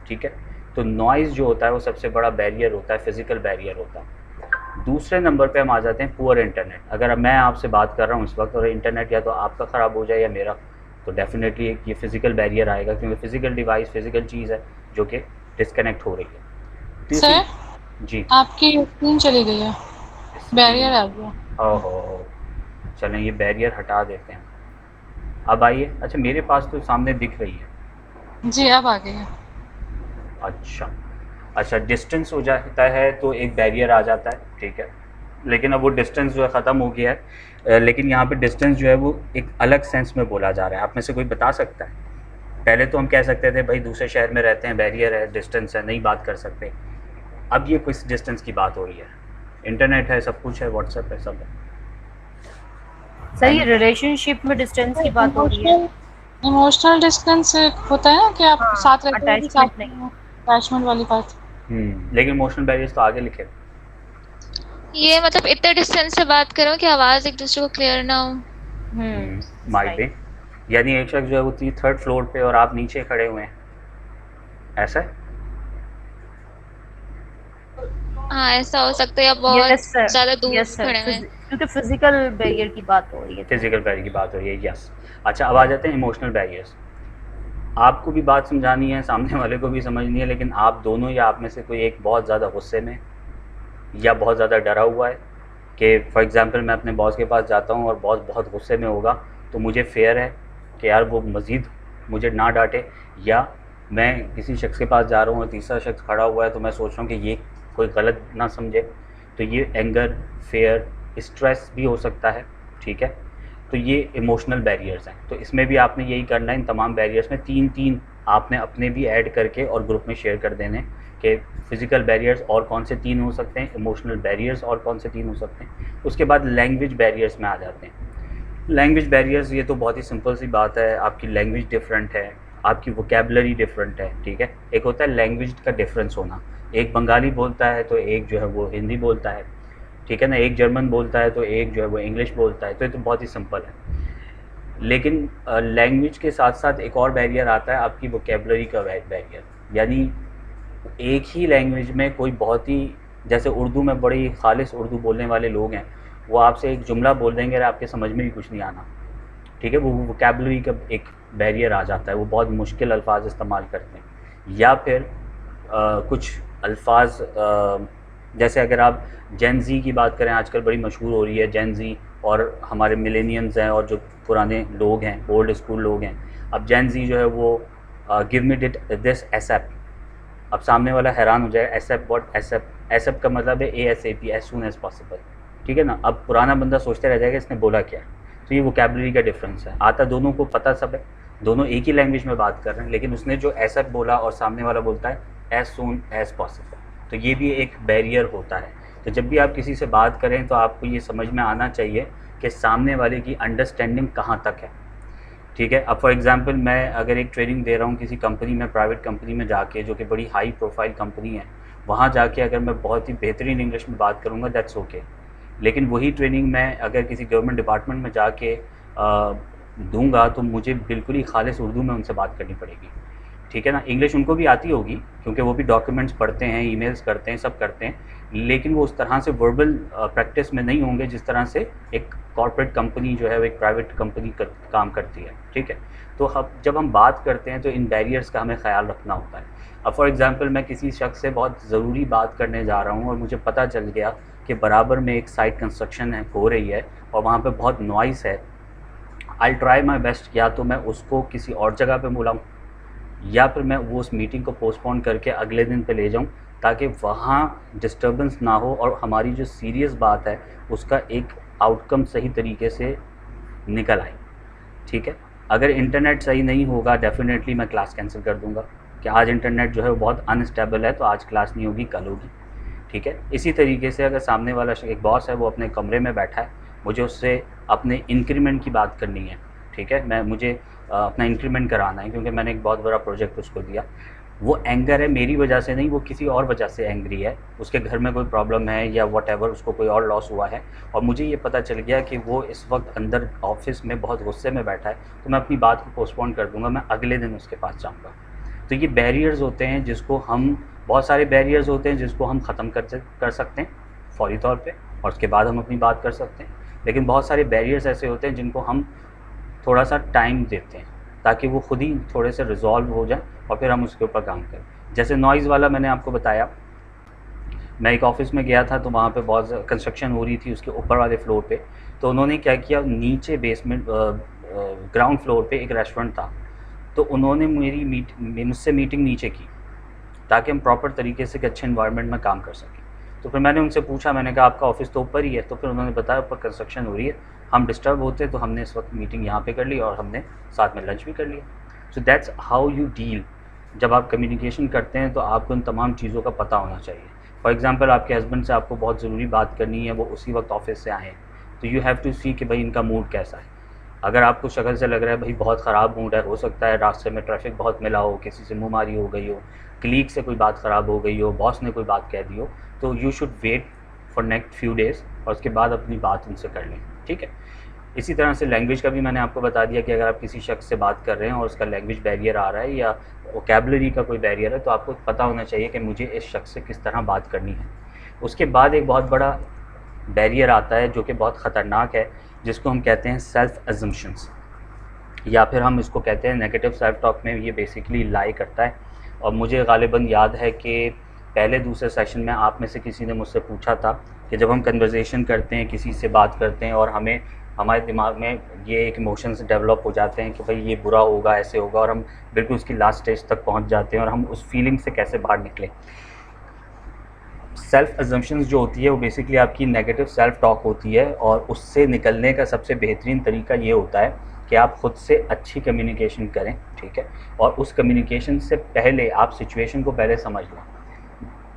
Speaker 1: ठीक है। तो नॉइज़ जो होता है वो सबसे बड़ा बैरियर होता है, फिज़िकल बैरियर होता है। दूसरे नंबर पे हम आ जाते हैं पुअर इंटरनेट। अगर मैं आपसे बात कर रहा हूँ इस वक्त और इंटरनेट या तो आपका ख़राब हो जाए या मेरा, तो डेफिनेटली एक ये फिज़िकल बैरियर आएगा, क्योंकि फिज़िकल डिवाइस फिज़िकल चीज़ है जो कि डिस्कनेक्ट हो रही है।
Speaker 4: सर,
Speaker 1: जी,
Speaker 4: आपकी स्क्रीन चली गई है, बैरियर आ गया।
Speaker 1: ओहो, चलें ये बैरियर हटा देते हैं। अब आइए। अच्छा, मेरे पास तो सामने दिख रही है।
Speaker 4: जी, अब आ गई है।
Speaker 1: अच्छा, डिस्टेंस हो जाता है तो एक बैरियर आ जाता है, ठीक है। लेकिन अब वो डिस्टेंस जो है ख़त्म हो गया है, लेकिन यहाँ पे डिस्टेंस जो है वो एक अलग सेंस में बोला जा रहा है। आप में से कोई बता सकता है? पहले तो हम कह सकते थे भाई दूसरे शहर में रहते हैं, बैरियर है, डिस्टेंस है, नहीं बात कर सकते। अब ये किस डिस्टेंस की बात हो रही है? इंटरनेट है, सब कुछ है, व्हाट्सएप है, सब है।
Speaker 5: सही, रिलेशनशिप में डिस्टेंस की बात हो रही है।
Speaker 4: इमोशनल डिस्टेंस होता है ना कि आप
Speaker 5: हाँ,
Speaker 4: साथ रहते हैं,
Speaker 5: attachment नहीं।
Speaker 4: अटैचमेंट वाली बात।
Speaker 1: लेकिन इमोशनल बैरियर्स तो आगे लिखे।
Speaker 6: ये मतलब इतने डिस्टेंस से बात करो कि आवाज एक दूसरे को क्लियर ना हो।
Speaker 1: माइट बी, यानी एक शख्स जो है वो 3rd फ्लोर पे और आप नीचे खड़े हुए हैं, ऐसा है?
Speaker 6: हाँ, ऐसा हो सकता है, या बहुत
Speaker 5: यस सर,
Speaker 6: ज्यादा दूर
Speaker 5: यस सर,
Speaker 6: खड़े हैं।
Speaker 5: क्योंकि फिजिकल बैरियर की बात हो रही है।
Speaker 1: फिजिकल बैरियर की बात हो रही है, यस। अच्छा, अब आ जाते हैं इमोशनल बैरियर्स। आपको भी बात समझानी है, सामने वाले को भी समझनी है, लेकिन आप दोनों या आप में से कोई एक बहुत ज़्यादा गुस्से में या बहुत ज़्यादा डरा हुआ है कि फॉर एग्ज़ाम्पल मैं अपने बॉस के पास जाता हूँ और बॉस बहुत गुस्से में होगा, तो मुझे फेयर है कि यार वो मज़ीद मुझे ना डांटे, या मैं किसी शख्स के पास जा रहा हूँ और तीसरा शख्स खड़ा हुआ है तो मैं सोच रहा हूँ कि ये कोई गलत ना समझे, तो ये एंगर, फेयर, स्ट्रेस भी हो सकता है, ठीक है। तो ये इमोशनल बैरियर्स हैं। तो इसमें भी आपने यही करना है, इन तमाम बैरियर्स में 3-3 आपने अपने भी ऐड करके और ग्रुप में शेयर कर देने कि फ़िज़िकल बैरियर्स और कौन से 3 हो सकते हैं, इमोशनल बैरियर्स और कौन से 3 हो सकते हैं। उसके बाद लैंग्वेज बैरियर्स में आ जाते हैं। लैंग्वेज बैरियर्स, ये तो बहुत ही सिंपल सी बात है, आपकी लैंग्वेज डिफरेंट है, आपकी वोकेबलरी डिफरेंट है, ठीक है। एक होता है लैंग्वेज का डिफरेंस होना, एक बंगाली बोलता है तो एक जो है वो हिंदी बोलता है, ठीक है ना, एक जर्मन बोलता है तो एक जो है वो इंग्लिश बोलता है, तो ये तो बहुत ही सिंपल है। लेकिन लैंग्वेज के साथ साथ एक और बैरियर आता है आपकी वोकेबलरी का बैरियर, यानी एक ही लैंग्वेज में कोई बहुत ही, जैसे उर्दू में बड़ी खालिस उर्दू बोलने वाले लोग हैं, वो आपसे एक जुमला बोल देंगे और आपके समझ में भी कुछ नहीं आना, ठीक है। वो वोकेबलरी का एक बैरियर आ जाता है, वो बहुत मुश्किल अल्फाज इस्तेमाल करते हैं। या फिर कुछ अल्फाज, जैसे अगर आप जेन ज़ी की बात करें, आजकल बड़ी मशहूर हो रही है जेन ज़ी, और हमारे मिलेनियम्स हैं और जो पुराने लोग हैं, ओल्ड स्कूल लोग हैं। अब जेन ज़ी जो है वो गिव मी दिस एसएप, अब सामने वाला हैरान हो जाए, एसएप व्हाट, एसएप, एसएप का मतलब है ASAP, as soon as possible, ठीक है ना। अब पुराना बंदा सोचते रह जाएगा इसने बोला क्या। तो ये वोकेबलरी का डिफरेंस है, आता दोनों को पता सब है, दोनों एक ही लैंग्वेज में बात कर रहे हैं, लेकिन उसने जो एसएप बोला और सामने वाला बोलता है एज सून एज पॉसिबल, तो ये भी एक बैरियर होता है। तो जब भी आप किसी से बात करें तो आपको ये समझ में आना चाहिए कि सामने वाले की अंडरस्टैंडिंग कहाँ तक है, ठीक है। अब फॉर एग्जांपल मैं अगर एक ट्रेनिंग दे रहा हूँ किसी कंपनी में, प्राइवेट कंपनी में जाके, जो कि बड़ी हाई प्रोफाइल कंपनी है, वहाँ जाके अगर मैं बहुत ही बेहतरीन इंग्लिश में बात करूँगा दैट्स ओके, लेकिन वही ट्रेनिंग मैं अगर किसी गवर्नमेंट डिपार्टमेंट में जाके दूंगा तो मुझे बिल्कुल ही खालिस उर्दू में उनसे बात करनी पड़ेगी, ठीक है ना। इंग्लिश उनको भी आती होगी क्योंकि वो भी डॉक्यूमेंट्स पढ़ते हैं, ईमेल्स करते हैं, सब करते हैं, लेकिन वो उस तरह से वर्बल प्रैक्टिस में नहीं होंगे जिस तरह से एक कॉर्पोरेट कंपनी जो है वो एक प्राइवेट कंपनी काम करती है, ठीक है। तो जब हम बात करते हैं तो इन बैरियर्स का हमें ख्याल रखना होता है। अब फॉर एग्ज़ाम्पल मैं किसी शख्स से बहुत ज़रूरी बात करने जा रहा हूँ और मुझे पता चल गया कि बराबर में एक साइट कंस्ट्रक्शन हो रही है और वहाँ पे बहुत नॉइस है, आई ट्राई माई बेस्ट, या तो मैं उसको किसी और जगह पे बुलाऊँ या फिर मैं वो उस मीटिंग को पोस्टपोन करके अगले दिन पे ले जाऊँ, ताकि वहाँ डिस्टर्बेंस ना हो और हमारी जो सीरियस बात है उसका एक आउटकम सही तरीके से निकल आए। ठीक है, अगर इंटरनेट सही नहीं होगा डेफिनेटली मैं क्लास कैंसिल कर दूंगा कि आज इंटरनेट जो है वो बहुत अनस्टेबल है, तो आज क्लास नहीं होगी, कल होगी। ठीक है, इसी तरीके से अगर सामने वाला एक बॉस है, वो अपने कमरे में बैठा है, मुझे उससे अपने इंक्रीमेंट की बात करनी है। ठीक है, मुझे अपना इंक्रीमेंट कराना है क्योंकि मैंने एक बहुत बड़ा प्रोजेक्ट उसको दिया। वो एंगर है मेरी वजह से नहीं, वो किसी और वजह से एंग्री है, उसके घर में कोई प्रॉब्लम है या व्हाटएवर, उसको कोई और लॉस हुआ है और मुझे ये पता चल गया कि वो इस वक्त अंदर ऑफिस में बहुत गुस्से में बैठा है, तो मैं अपनी बात को पोस्टपोन कर दूंगा, मैं अगले दिन उसके पास जाऊंगा। तो ये बैरियर्स होते हैं जिसको हम, बहुत सारे बैरियर्स होते हैं जिसको हम ख़त्म कर सकते हैं फौरी तौर पे और उसके बाद हम अपनी बात कर सकते हैं, लेकिन बहुत सारे बैरियर्स ऐसे होते हैं जिनको हम थोड़ा सा टाइम देते हैं ताकि वो खुद ही थोड़े से रिजॉल्व हो जाए और फिर हम उसके ऊपर काम करें। जैसे नॉइज़ वाला मैंने आपको बताया, मैं एक ऑफ़िस में गया था तो वहाँ पे बहुत कंस्ट्रक्शन हो रही थी उसके ऊपर वाले फ्लोर पे, तो उन्होंने क्या किया, नीचे बेसमेंट ग्राउंड फ्लोर पे एक रेस्टोरेंट था, तो उन्होंने मुझसे मीटिंग नीचे की ताकि हम प्रॉपर तरीके से एक अच्छे इन्वायरमेंट में काम कर सकें। तो फिर मैंने उनसे पूछा, मैंने कहा आपका ऑफिस तो ऊपर ही है, तो फिर उन्होंने बताया ऊपर कंस्ट्रक्शन हो रही है, हम डिस्टर्ब होते तो हमने इस वक्त मीटिंग यहाँ पे कर ली और हमने साथ में लंच भी कर लिया। So that's how you deal. जब आप कम्युनिकेशन करते हैं तो आपको इन तमाम चीज़ों का पता होना चाहिए। फॉर एग्ज़ाम्पल आपके हस्बैंड से आपको बहुत ज़रूरी बात करनी है, वो उसी वक्त ऑफिस से आए हैं, तो यू हैव टू सी कि भाई इनका मूड कैसा है। अगर आपको शक्ल से लग रहा है भाई बहुत ख़राब मूड है, हो सकता है रास्ते में ट्रैफिक बहुत मिला हो, किसी से मुँहमारी हो गई हो, क्लीग से कोई बात ख़राब हो गई हो, बॉस ने कोई बात कह दी हो, तो you should wait for next few days और उसके बाद अपनी बात उनसे कर लें। ठीक है, इसी तरह से लैंग्वेज का भी मैंने आपको बता दिया कि अगर आप किसी शख्स से बात कर रहे हैं और उसका लैंग्वेज बैरियर आ रहा है या वोकैबुलरी का कोई बैरियर है, तो आपको पता होना चाहिए कि मुझे इस शख्स से किस तरह बात करनी है। उसके बाद एक बहुत बड़ा बैरियर आता है जो कि बहुत ख़तरनाक है, जिसको हम कहते हैं सेल्फ़ अजम्पशंस, या फिर हम इसको कहते हैं नेगेटिव सेल्फ टॉक में ये बेसिकली लाई करता है। और मुझे गालिबन याद है कि पहले दूसरे सेशन में आप में से किसी ने मुझसे पूछा था कि जब हम कन्वर्सेशन करते हैं, किसी से बात करते हैं और हमें हमारे दिमाग में ये एक इमोशंस डेवलप हो जाते हैं कि भाई ये बुरा होगा, ऐसे होगा, और हम बिल्कुल उसकी लास्ट स्टेज तक पहुंच जाते हैं और हम उस फीलिंग से कैसे बाहर निकलें। सेल्फ़ अजम्पशंस जो होती है वो बेसिकली आपकी नेगेटिव सेल्फ टॉक होती है, और उससे निकलने का सबसे बेहतरीन तरीका ये होता है कि आप ख़ुद से अच्छी कम्युनिकेशन करें। ठीक है, और उस कम्युनिकेशन से पहले आप सिचुएशन को पहले समझ लें।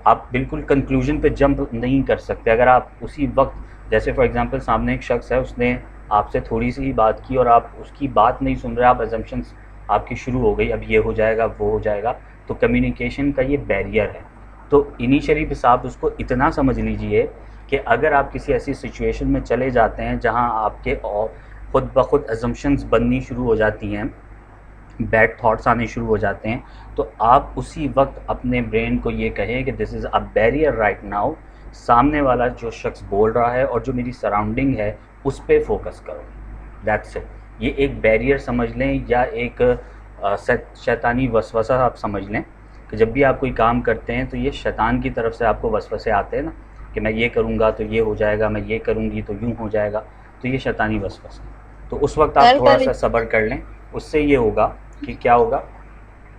Speaker 1: आप बिल्कुल कंक्लूजन पे जंप नहीं कर सकते। अगर आप उसी वक्त, जैसे फॉर एग्जांपल सामने एक शख्स है, उसने आपसे थोड़ी सी ही बात की और आप उसकी बात नहीं सुन रहे, आप अजम्पशंस आपकी शुरू हो गई, अब ये हो जाएगा, वो हो जाएगा, तो कम्युनिकेशन का ये बैरियर है। तो इनिशियली बस आप उसको इतना समझ लीजिए कि अगर आप किसी ऐसी सिचुएशन में चले जाते हैं जहाँ आपके खुद ब खुद अजम्पशंस बननी शुरू हो जाती हैं, बैड थॉट्स आने शुरू हो जाते हैं, तो आप उसी वक्त अपने ब्रेन को ये कहें कि this is a barrier right now, सामने वाला जो शख्स बोल रहा है और जो मेरी सराउंडिंग है उस पर फोकस करो, दैट्स इट। ये एक बैरियर समझ लें या एक शैतानी वसवसा आप समझ लें कि जब भी आप कोई काम करते हैं तो ये शैतान की तरफ से आपको वसवसे आते हैं ना, कि मैं ये करूँगा तो ये हो जाएगा, मैं ये करूँगी तो यूँ हो जाएगा, तो ये शैतानी वसवसा। तो उस वक्त आप थोड़ा सा सब्र कर लें, उससे ये होगा कि क्या होगा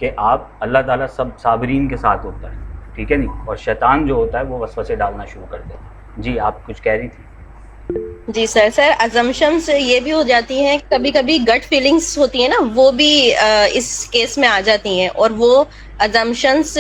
Speaker 1: कि आप, अल्लाह ताला सब साबरीन के साथ होता है, ठीक है नहीं, और शैतान जो होता है वो वसवसे डालना शुरू कर देता है। जी आप कुछ कह रही थी?
Speaker 2: जी सर अजम्पशंस ये भी हो जाती हैं, कभी कभी गट फीलिंग्स होती है ना, वो भी इस केस में आ जाती हैं और वो अजम्पशंस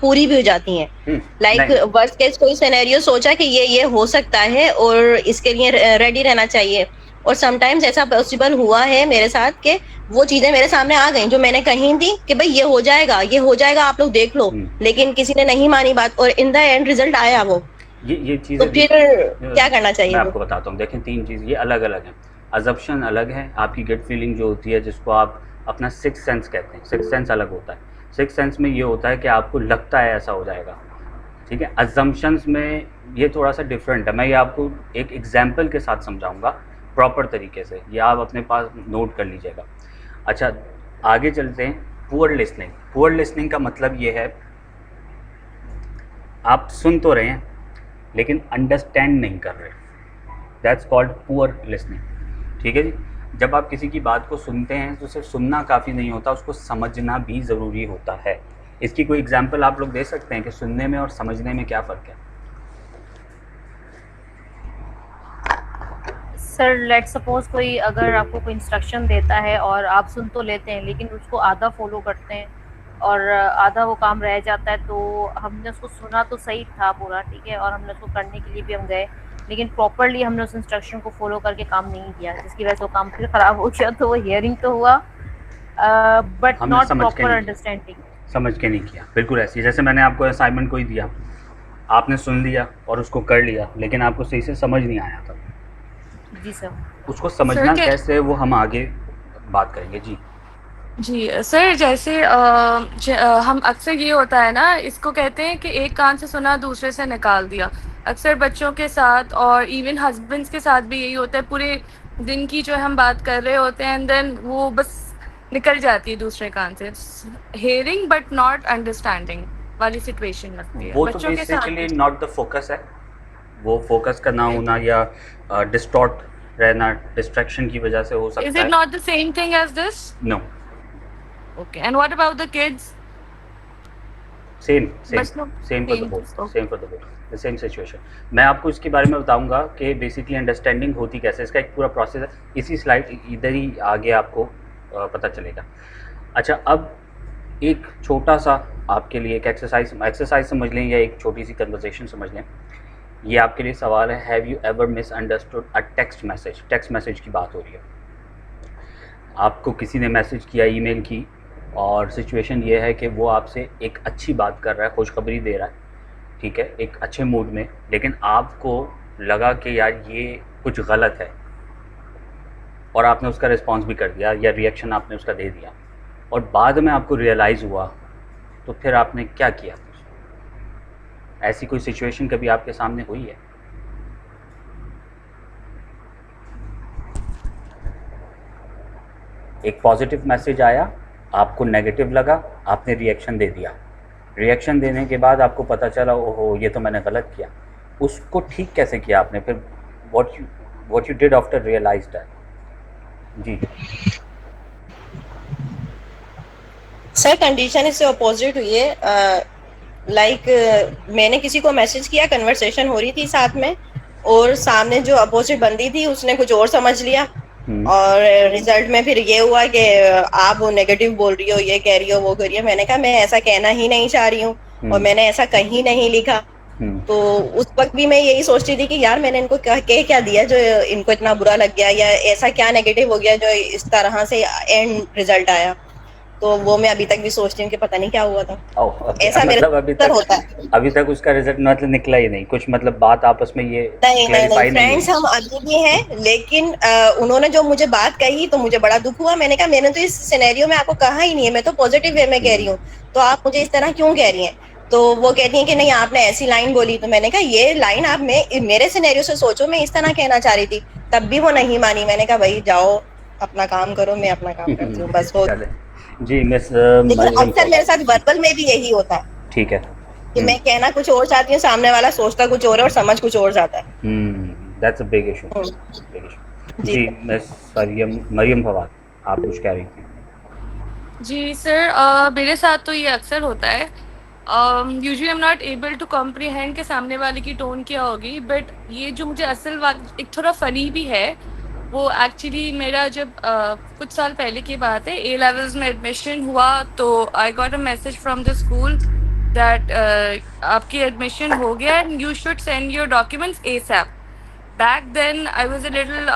Speaker 2: पूरी भी हो जाती हैं। लाइक वर्स्ट केस कोई सिनेरियो सोचा कि ये हो सकता है और इसके लिए रेडी रहना चाहिए, और समटाइम्स ऐसा पॉसिबल हुआ है मेरे साथ कि वो चीजें मेरे सामने आ गई जो मैंने कही थी कि भाई ये हो जाएगा आप लोग देख लो, लेकिन किसी ने नहीं मानी बात और इन द एंड रिजल्ट आया वो।
Speaker 1: ये चीज़ें
Speaker 2: तो फिर क्या करना चाहिए?
Speaker 1: मैं आपको बताता हूँ। देखें, तीन चीज़ ये अलग अलग हैं। अजम्पशन अलग है, आपकी गट फीलिंग जो होती है जिसको आप अपना सिक्स सेंस कहते हैं, सिक्स सेंस अलग होता है। सिक्स सेंस में ये होता है कि आपको लगता है ऐसा हो जाएगा, ठीक है। अजम्पशंस में ये थोड़ा सा डिफरेंट है। मैं ये आपको एक एग्जाम्पल के साथ समझाऊंगा प्रॉपर तरीके से, ये आप अपने पास नोट कर लीजिएगा। अच्छा, आगे चलते हैं। Poor listening. पुअर लिसनिंग का मतलब ये है, आप सुन तो रहे हैं लेकिन अंडरस्टैंड नहीं कर रहे। That's called poor listening. ठीक है जी। जब आप किसी की बात को सुनते हैं तो सिर्फ सुनना काफ़ी नहीं होता, उसको समझना भी ज़रूरी होता है। इसकी कोई एग्जांपल आप लोग दे सकते हैं कि सुनने में और समझने में क्या फ़र्क है?
Speaker 5: सर लेट सपोज कोई अगर आपको कोई इंस्ट्रक्शन देता है और आप सुन तो लेते हैं लेकिन उसको आधा फॉलो करते हैं और आधा वो काम रह जाता है, तो हमने उसको सुना तो सही था पूरा, ठीक है, और हमने उसको करने के लिए भी हम गए, लेकिन प्रॉपरली हमने उस इंस्ट्रक्शन को फॉलो करके काम नहीं किया, जिसकी वजह से वो काम फिर खराब हो गया। तो वो हियरिंग तो हुआ बट
Speaker 1: हमने
Speaker 5: नॉट
Speaker 1: समझ के
Speaker 5: प्रॉपर
Speaker 1: नहीं
Speaker 5: अंडरस्टैंडिंग।
Speaker 1: समझ के नहीं किया, बिल्कुल ऐसे ही जैसे मैंने आपको असाइनमेंट कोई दिया, आपने सुन लिया और उसको कर लिया, लेकिन आपको सही से समझ नहीं आया था।
Speaker 5: जी सर।
Speaker 1: उसको समझना
Speaker 3: क्या-
Speaker 1: कैसे है वो हम आगे बात करेंगे। जी
Speaker 3: जी सर, जैसे हम अक्सर ये होता है ना, इसको कहते हैं कि एक कान से सुना दूसरे से निकाल दिया। अक्सर बच्चों के साथ और इवन हस्बैंड्स के साथ भी यही होता है। पूरे दिन की जो हम बात कर रहे होते हैं एंड देन वो बस निकल जाती है दूसरे कान से। हेयरिंग बट नॉट अंडरस्टैंडिंग वाली सिचुएशन लगती है
Speaker 1: वो तो
Speaker 3: बच्चों के
Speaker 1: बेसिकली
Speaker 3: साथ।
Speaker 1: नॉट द फोकस है, वो फोकस का ना होना या डिस्टॉर्ट रहना, डिस्ट्रैक्शन की वजह से हो
Speaker 3: इज
Speaker 1: सकता
Speaker 3: इट
Speaker 1: है।
Speaker 3: Not the same thing as this?
Speaker 1: No,
Speaker 3: okay, and what about the kids?
Speaker 1: Same same
Speaker 3: बच्चों
Speaker 1: same for the
Speaker 3: same,
Speaker 1: both,
Speaker 3: okay.
Speaker 1: Same for the both, the same situation. मैं आपको इसके बारे में बताऊंगा कि बेसिकली अंडरस्टैंडिंग होती कैसे, इसका एक पूरा प्रोसेस है। इसी स्लाइड इधर ही आगे आपको पता चलेगा। अच्छा, अब एक छोटा सा आपके लिए एक एक्सरसाइज समझ लें या एक छोटी सी कन्वर्सेशन समझ लें। ये आपके लिए सवाल है, have you ever misunderstood a text message? Text message की बात हो रही है। आपको किसी ने मैसेज किया, ईमेल की, और सिचुएशन ये है कि वो आपसे एक अच्छी बात कर रहा है, खुशखबरी दे रहा है, ठीक है, एक अच्छे मूड में, लेकिन आपको लगा कि यार ये कुछ गलत है और आपने उसका रिस्पॉन्स भी कर दिया या रिएक्शन आपने उसका दे दिया, और बाद में आपको रियलाइज़ हुआ, तो फिर आपने क्या किया? ऐसी कोई सिचुएशन कभी आपके सामने हुई है? एक पॉजिटिव मैसेज आया, आपको नेगेटिव लगा, आपने रिएक्शन दे दिया, रिएक्शन देने के बाद आपको पता चला ओहो ये तो मैंने गलत किया, उसको ठीक कैसे किया आपने फिर? What you did after realize that? जी
Speaker 2: सर कंडीशन इससे अपोजिट हुई है। लाइक मैंने किसी को मैसेज किया, कन्वर्सेशन हो रही थी साथ में, और सामने जो अपोजिट बंदी थी उसने कुछ और समझ लिया, और रिजल्ट में फिर ये हुआ कि आप वो नेगेटिव बोल रही हो, ये कह रही हो, वो कर रही हो। मैंने कहा मैं ऐसा कहना ही नहीं चाह रही हूँ और मैंने ऐसा कहीं नहीं लिखा। तो उस वक्त भी मैं यही सोचती थी कि यार मैंने इनको कह क्या दिया जो इनको इतना बुरा लग गया, या ऐसा क्या नेगेटिव हो गया जो इस तरह से एंड रिजल्ट आया। तो वो मैं अभी तक भी सोचती हूँ कि पता नहीं क्या हुआ था। ऐसा मेरे
Speaker 1: मतलब
Speaker 2: साथ होता है।
Speaker 1: अभी तक उसका रिजल्ट मतलब निकला ही नहीं, कुछ मतलब बात आपस में ये
Speaker 2: नहीं
Speaker 1: क्लैरिफाई नहीं
Speaker 2: फ्रेंड्स हम अभी भी हैं, लेकिन उन्होंने जो मुझे बात कही तो मुझे बड़ा दुख हुआ। मैंने कहा मैंने तो इस सिनेरियो में आपको कहा ही नहीं है, मैं तो पॉजिटिव वे में कह रही हूँ, तो आप मुझे इस तरह क्यों कह रही हैं? तो वो कहती हैं कि नहीं आपने ऐसी लाइन बोली। तो मैंने कहा ये लाइन आप मेरे सिनेरियो से सोचो, मैं इस तरह कहना चाह रही थी। तब भी वो नहीं मानी। मैंने कहा भाई जाओ अपना काम करो, मैं अपना काम करती हूँ, बस वो।
Speaker 1: चले जी मिस
Speaker 2: लेकिन अक्सर मेरे साथ वर्बल में भी यही होता है
Speaker 1: ठीक है
Speaker 2: कि मैं कहना कुछ और चाहती हूँ, सामने वाला सोचता कुछ और है और समझ कुछ और जाता है।
Speaker 1: That's a big issue. जी मिस मरियम फवाद, आप कुछ कह रही थी?
Speaker 3: जी सर, मेरे साथ तो ये अक्सर होता है। Usually I am not able to comprehend के सामने वाले की टोन क्या होगी, बट ये जो मुझे असल बात एक थोड़ा फ़नी भी है, वो एक्चुअली मेरा जब कुछ साल पहले की बात है, ए लेवल्स में एडमिशन हुआ, तो I got a message from the school that आपकी एडमिशन हो गया and you should send your documents ASAP. Back then I was a little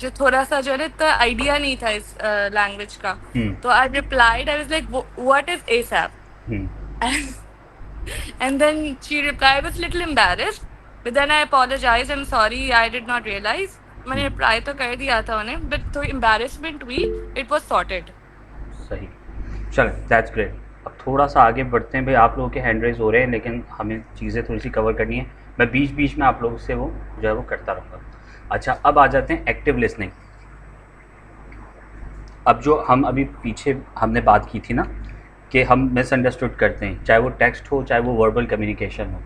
Speaker 3: जो थोड़ा सा जो है ना इतना आइडिया नहीं था इस लैंग्वेज का, तो I replied, I was like what is ASAP? And then she replied, I was little embarrassed, but then I apologized, I'm sorry, I did not realize. मैंने रिप्लाई तो कर दिया था उन्हें, बट थोड़ी एम्बैरेसमेंट हुई, इट वाज सॉर्टेड।
Speaker 1: सही, चलो दैट्स ग्रेट। अब थोड़ा सा आगे बढ़ते हैं भाई, आप लोगों के हैंड रेज हो रहे हैं, लेकिन हमें चीज़ें थोड़ी सी कवर करनी है, मैं बीच बीच में आप लोगों से वो जो है वो करता रहूँगा। अच्छा, अब आ जाते हैं एक्टिव लिसनिंग। अब जो हम अभी पीछे हमने बात की थी ना कि हम मिसअंडरस्टूड करते हैं, चाहे वो टेक्स्ट हो चाहे वो वर्बल कम्युनिकेशन हो,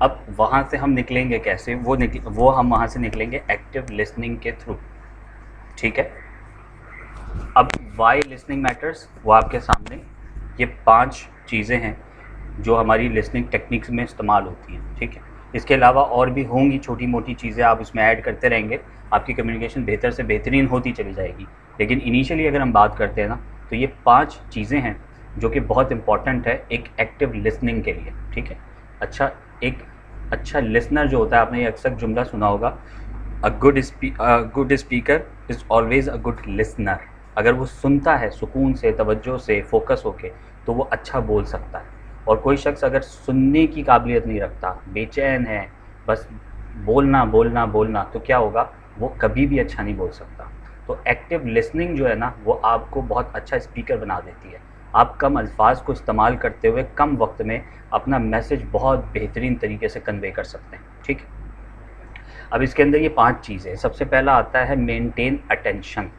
Speaker 1: अब वहाँ से हम निकलेंगे कैसे, वो हम वहाँ से निकलेंगे एक्टिव लिसनिंग के थ्रू, ठीक है। अब वाई लिसनिंग मैटर्स, वो आपके सामने ये 5 चीज़ें हैं जो हमारी लिसनिंग टेक्निक्स में इस्तेमाल होती हैं, ठीक है। इसके अलावा और भी होंगी छोटी मोटी चीज़ें, आप इसमें ऐड करते रहेंगे, आपकी कम्युनिकेशन बेहतर से बेहतरीन होती चली जाएगी। लेकिन इनिशियली अगर हम बात करते हैं ना, तो ये 5 चीज़ें हैं जो कि बहुत इंपॉर्टेंट है एक एक्टिव लिसनिंग के लिए, ठीक है। एक अच्छा लिसनर जो होता है, आपने ये अक्सर जुमला सुना होगा, a good speaker is always a good listener. अगर वो सुनता है सुकून से, तवज्जो से, फोकस होके, तो वो अच्छा बोल सकता है। और कोई शख्स अगर सुनने की काबिलियत नहीं रखता, बेचैन है, बस बोलना बोलना बोलना, तो क्या होगा, वो कभी भी अच्छा नहीं बोल सकता। तो एक्टिव लिसनिंग जो है ना, वो आपको बहुत अच्छा स्पीकर बना देती है। आप कम अल्फाज को इस्तेमाल करते हुए कम वक्त में अपना मैसेज बहुत बेहतरीन तरीके से कन्वे कर सकते हैं, ठीक है। अब इसके अंदर ये 5 चीज़ें, सबसे पहला आता है मेंटेन अटेंशन।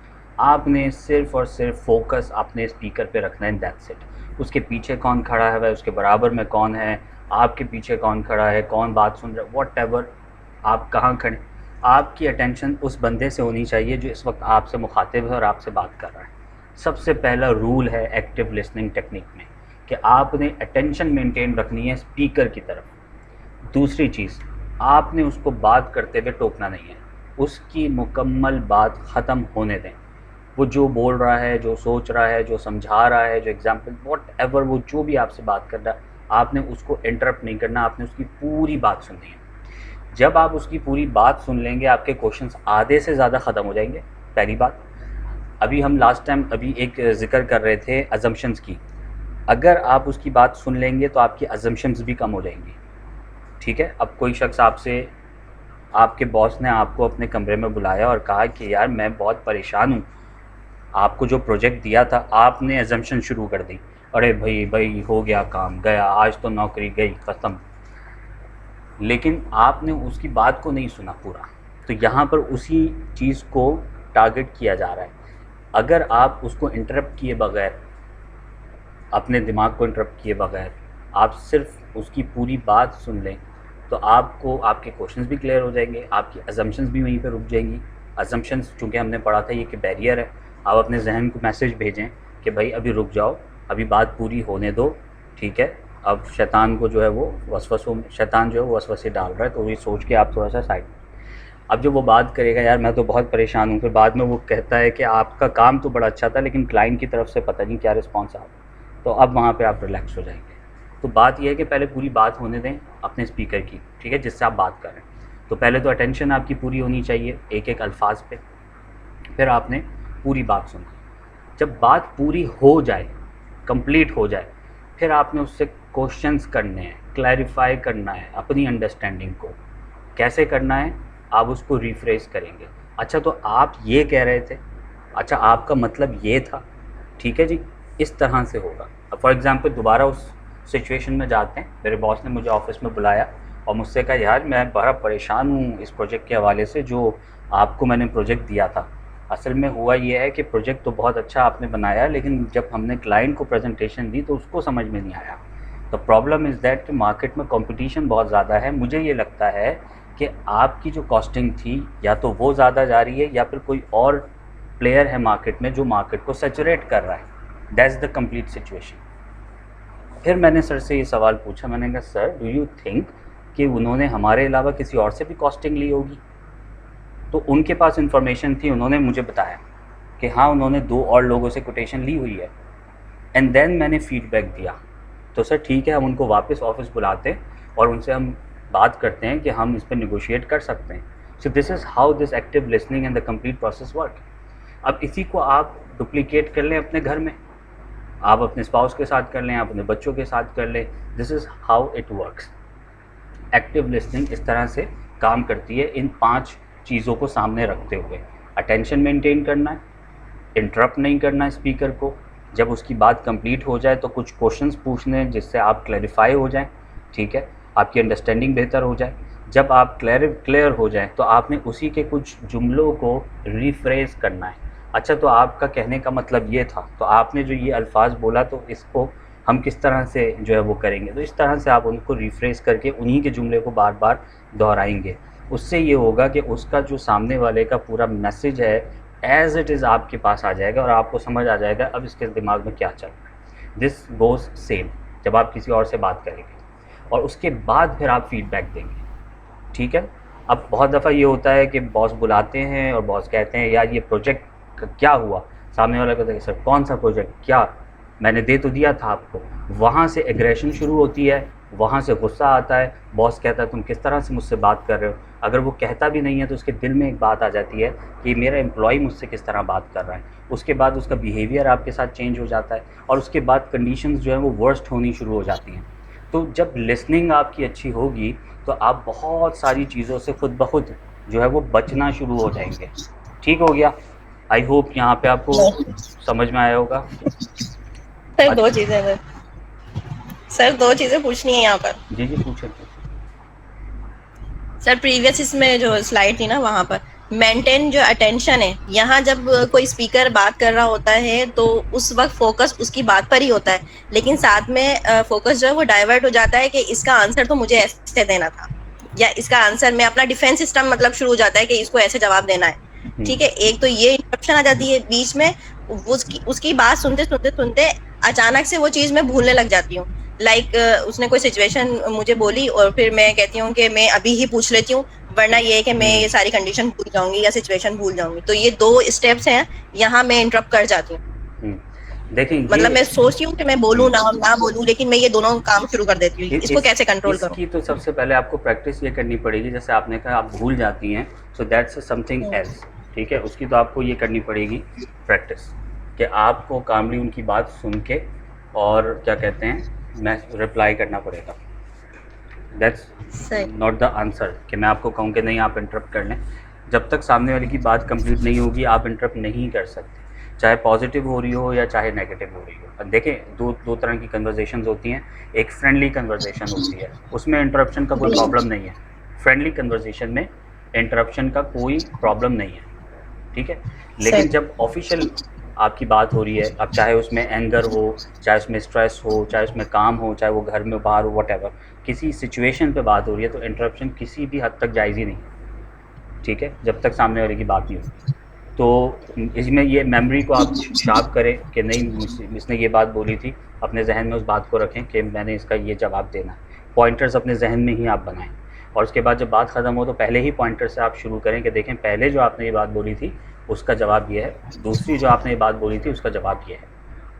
Speaker 1: आपने सिर्फ़ और सिर्फ फोकस अपने स्पीकर पे रखना है, दैट्स इट। उसके पीछे कौन खड़ा है, उसके बराबर में कौन है, आपके पीछे कौन खड़ा है, कौन बात सुन रहा है, व्हाटएवर, आप कहाँ खड़े, आपकी अटेंशन उस बंदे से होनी चाहिए जो इस वक्त आपसे मुखातिब है और आपसे बात कर रहा है। सबसे पहला रूल है एक्टिव लिसनिंग टेक्निक में कि आपने अटेंशन मेंटेन रखनी है स्पीकर की तरफ। दूसरी चीज़, आपने उसको बात करते हुए टोकना नहीं है, उसकी मुकम्मल बात ख़त्म होने दें। वो जो बोल रहा है, जो सोच रहा है, जो समझा रहा है, जो एग्जाम्पल व्हाटएवर, वो जो भी आपसे बात कर रहा है, आपने उसको इंटरप्ट नहीं करना, आपने उसकी पूरी बात सुननी है। जब आप उसकी पूरी बात सुन लेंगे, आपके क्वेश्चंस आधे से ज़्यादा ख़त्म हो जाएंगे। पहली बात, अभी हम लास्ट टाइम एक जिक्र कर रहे थे अजम्पशंस की। अगर आप उसकी बात सुन लेंगे तो आपकी अजम्पशंस भी कम हो जाएंगी, ठीक है। अब कोई शख्स आपसे, आपके बॉस ने आपको अपने कमरे में बुलाया और कहा कि यार मैं बहुत परेशान हूँ, आपको जो प्रोजेक्ट दिया था आपने अजम्पशन शुरू कर दी, अरे भाई हो गया काम, गया, आज तो नौकरी गई, ख़त्म। लेकिन आपने उसकी बात को नहीं सुना पूरा, तो यहाँ पर उसी चीज़ को टारगेट किया जा रहा है। अगर आप उसको इंटरप्ट किए बगैर, अपने दिमाग को इंटरप्ट किए बगैर, आप सिर्फ उसकी पूरी बात सुन लें, तो आपको आपके क्वेश्चंस भी क्लियर हो जाएंगे, आपकी अजम्पशंस भी वहीं पर रुक जाएंगी। अजम्पशंस चूँकि हमने पढ़ा था ये कि बैरियर है, आप अपने जहन को मैसेज भेजें कि भाई अभी रुक जाओ, अभी बात पूरी होने दो, ठीक है। अब शैतान को जो है वो शैतान जो है वो वसवसे डाल रहा है, तो ये सोच के आप थोड़ा सा साइड। अब जब वो बात करेगा यार मैं तो बहुत परेशान हूँ, फिर बाद में वो कहता है कि आपका काम तो बड़ा अच्छा था लेकिन क्लाइंट की तरफ से पता नहीं क्या रिस्पॉन्स आ, तो अब वहाँ पे आप रिलैक्स हो जाएंगे। तो बात यह है कि पहले पूरी बात होने दें अपने स्पीकर की, ठीक है, जिससे आप बात करें। तो पहले तो अटेंशन आपकी पूरी होनी चाहिए एक एक अल्फाज पे, फिर आपने पूरी बात सुनी। जब बात पूरी हो जाए, कंप्लीट हो जाए, फिर आपने उससे क्वेश्चंस करने हैं, क्लैरिफाई करना है अपनी अंडरस्टैंडिंग को। कैसे करना है, आप उसको रिफ्रेश करेंगे। अच्छा तो आप ये कह रहे थे, अच्छा आपका मतलब ये था, ठीक है जी, इस तरह से होगा। अब फॉर एग्ज़ाम्पल दोबारा उस सिचुएशन में जाते हैं, मेरे बॉस ने मुझे ऑफिस में बुलाया और मुझसे कहा यार मैं बड़ा परेशान हूँ इस प्रोजेक्ट के हवाले से, जो आपको मैंने प्रोजेक्ट दिया था। असल में हुआ ये है कि प्रोजेक्ट तो बहुत अच्छा आपने बनाया, लेकिन जब हमने क्लाइंट को प्रेजेंटेशन दी तो उसको समझ में नहीं आया। तो प्रॉब्लम इज़ दैट कि मार्केट में कंपटीशन बहुत ज़्यादा है। मुझे ये लगता है कि आपकी जो कॉस्टिंग थी या तो वो ज़्यादा जा रही है या फिर कोई और प्लेयर है मार्केट में जो मार्केट को सैचुरेट कर रहा है। That's the complete situation. फिर मैंने सर से ये सवाल पूछा, मैंने कहा सर डू यू थिंक कि उन्होंने हमारे अलावा किसी और से भी कॉस्टिंग ली होगी? तो उनके पास इंफॉर्मेशन थी, उन्होंने मुझे बताया कि हाँ उन्होंने 2 और लोगों से कोटेशन ली हुई है। एंड देन मैंने फीडबैक दिया, तो सर ठीक है हम उनको वापस ऑफिस बुलाते हैं और उनसे हम बात करते हैं कि हम इस पर निगोशिएट कर सकते हैं। So this is how this active listening and the complete process work. अब इसी को आप डुप्लीकेट कर लें अपने घर में, आप अपने स्पाउस के साथ कर लें, आप अपने बच्चों के साथ कर लें। This is how it works. Active listening इस तरह से काम करती है, इन 5 चीज़ों को सामने रखते हुए। अटेंशन मेंटेन करना है, इंटरप्ट नहीं करना है स्पीकर को, जब उसकी बात कंप्लीट हो जाए तो कुछ क्वेश्चंस पूछने जिससे आप क्लैरिफाई हो जाएं, ठीक है, आपकी अंडरस्टैंडिंग बेहतर हो जाए। जब आप क्लियर हो जाएं तो आपने उसी के कुछ जुमलों को रिफ्रेश करना है। अच्छा तो आपका कहने का मतलब ये था, तो आपने जो ये अल्फाज बोला तो इसको हम किस तरह से जो है वो करेंगे। तो इस तरह से आप उनको रिफ्रेश करके उन्हीं के जुमले को बार बार दोहराएंगे। उससे ये होगा कि उसका जो सामने वाले का पूरा मैसेज है एज़ इट इज़ आपके पास आ जाएगा और आपको समझ आ जाएगा अब इसके दिमाग में क्या चल रहा है। दिस गोज़ सेम जब आप किसी और से बात करेंगे और उसके बाद फिर आप फीडबैक देंगे, ठीक है। अब बहुत दफ़ा ये होता है कि बॉस बुलाते हैं और बॉस कहते हैं यार ये प्रोजेक्ट क्या हुआ, सामने वाला कहता है सर कौन सा प्रोजेक्ट, क्या मैंने दे तो दिया था आपको। वहाँ से एग्रेशन शुरू होती है, वहाँ से गुस्सा आता है, बॉस कहता है तुम किस तरह से मुझसे बात कर रहे हो। अगर वो कहता भी नहीं है तो उसके दिल में एक बात आ जाती है कि मेरा एम्प्लॉय मुझसे किस तरह बात कर रहा है। उसके बाद उसका बिहेवियर आपके साथ चेंज हो जाता है और उसके बाद कंडीशंस जो है वो वर्स्ट होनी शुरू हो जाती हैं। तो जब लिसनिंग आपकी अच्छी होगी तो आप बहुत सारी चीज़ों से खुद ब खुद जो है वो बचना शुरू हो जाएंगे। ठीक हो गया? आई होप यहाँ पे आपको समझ में आया होगा।
Speaker 2: सर दो चीजें सर दो चीजें पूछनी है यहाँ पर।
Speaker 1: जी जी पूछे।
Speaker 2: सर प्रीवियस इसमें जो स्लाइड थी ना वहाँ पर मेंटेन जो अटेंशन है, यहाँ जब कोई स्पीकर बात कर रहा होता है तो उस वक्त फोकस उसकी बात पर ही होता है, लेकिन साथ में फोकस जो है वो डाइवर्ट हो जाता है कि इसका आंसर तो मुझे ऐसे देना था, या इसका आंसर में अपना डिफेंस सिस्टम मतलब शुरू हो जाता है कि इसको ऐसे जवाब देना है। ठीक है, एक तो ये इंटरप्शन आ जाती है बीच में, उसकी बात सुनते सुनते सुनते अचानक से वो चीज मैं भूलने लग जाती हूँ। लाइक उसने कोई सिचुएशन मुझे बोली और फिर मैं कहती हूँ कि मैं अभी ही पूछ लेती हूँ, वरना ये है कि मैं ये सारी कंडीशन भूल जाऊंगी या सिचुएशन भूल जाऊंगी। तो ये दो स्टेप्स हैं, यहाँ मैं इंटरप्ट कर जाती हूँ।
Speaker 1: देखिए
Speaker 2: मतलब मैं सोचती हूँ कि मैं बोलूँ ना बोलूँ, लेकिन मैं ये दोनों काम शुरू कर देती हूँ। इसको कैसे कंट्रोल करूँ?
Speaker 1: इसकी तो सबसे पहले आपको प्रैक्टिस ये करनी पड़ेगी, जैसे आपने कहा आप भूल जाती हैं, सो दैट्स समथिंग एल्स। ठीक है, उसकी तो आपको ये करनी पड़ेगी प्रैक्टिस कि आपको कामली उनकी बात सुन के और क्या कहते हैं मैं रिप्लाई करना पड़ेगा। दैट्स नॉट द आंसर कि मैं आपको कहूँ कि नहीं आप इंटरप्ट कर लें। जब तक सामने वाले की बात कंप्लीट नहीं होगी आप इंटरप्ट नहीं कर सकते, चाहे पॉजिटिव हो रही हो या चाहे नेगेटिव हो रही हो। अब देखें दो तरह की कन्वर्जेशंस होती हैं। एक फ्रेंडली कन्वर्जेशन होती है, उसमें इंटरप्शन का कोई प्रॉब्लम नहीं है। फ्रेंडली कन्वर्जेशन में इंटरप्शन का कोई प्रॉब्लम नहीं है, ठीक है। लेकिन जब ऑफिशियल आपकी बात हो रही है, अब चाहे उसमें एंगर हो, चाहे उसमें स्ट्रेस हो, चाहे उसमें काम हो, चाहे वो घर में बाहर हो, व्हाटएवर, किसी सिचुएशन पे बात हो रही है तो इंटरप्शन किसी भी हद तक जायज़ ही नहीं है, ठीक है, जब तक सामने वाले की बात नहीं होती। तो इसमें ये मेमोरी को आप शार्प करें कि नहीं इसने ये बात बोली थी, अपने जहन में उस बात को रखें कि मैंने इसका ये जवाब देना है। पॉइंटर्स अपने जहन में ही आप बनाएं और उसके बाद जब बात ख़त्म हो तो पहले ही पॉइंटर से आप शुरू करें कि देखें पहले जो आपने ये बात बोली थी उसका जवाब ये है, दूसरी जो आपने ये बात बोली थी उसका जवाब ये है,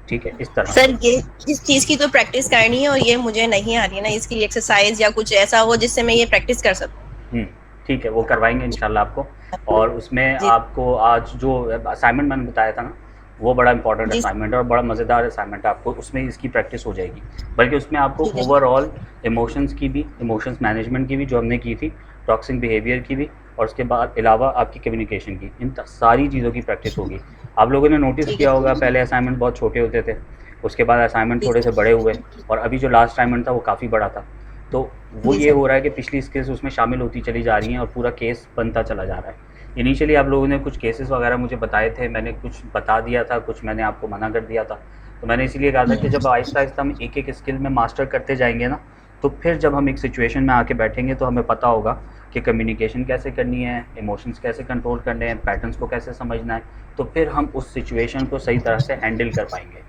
Speaker 1: ठीक है। इस तरह
Speaker 2: सर ये इस चीज़ की तो प्रैक्टिस करनी है और ये मुझे नहीं आ रही है ना, इसके लिए एक्सरसाइज या कुछ ऐसा हो जिससे मैं ये प्रैक्टिस कर सकूं।
Speaker 1: ठीक है, वो करवाएंगे इंशाल्लाह आपको। और उसमें आपको आज जो असाइनमेंट मैंने बताया था ना वो बड़ा इंपॉर्टेंट असाइनमेंट है और बड़ा मज़ेदार असाइनमेंट है, आपको उसमें इसकी प्रैक्टिस हो जाएगी। बल्कि उसमें आपको ओवरऑल इमोशंस की भी, इमोशंस मैनेजमेंट की भी जो हमने की थी, टॉक्सिक बिहेवियर की भी, और उसके बाद अलावा आपकी कम्युनिकेशन की, इन सारी चीज़ों की प्रैक्टिस होगी। आप लोगों ने नोटिस किया होगा पहले असाइनमेंट बहुत छोटे होते थे, उसके बाद असाइनमेंट थोड़े से बड़े हुए और अभी जो लास्ट असाइनमेंट था वो काफ़ी बड़ा था। तो वो ये हो रहा है कि पिछली स्किल्स उसमें शामिल होती चली जा रही हैं और पूरा केस बनता चला जा रहा है। इनिशियली आप लोगों ने कुछ केसेस वगैरह मुझे बताए थे, मैंने कुछ बता दिया था, कुछ मैंने आपको मना कर दिया था। तो मैंने इसीलिए कहा था कि जब आहिस्ता आहिस्ता हम एक एक स्किल में मास्टर करते जाएंगे ना, तो फिर जब हम एक सिचुएशन में आके बैठेंगे तो हमें पता होगा कि कम्युनिकेशन कैसे करनी है, इमोशंस कैसे कंट्रोल करने हैं, पैटर्न्स को कैसे समझना है, तो फिर हम उस सिचुएशन को सही तरह से हैंडल कर पाएंगे।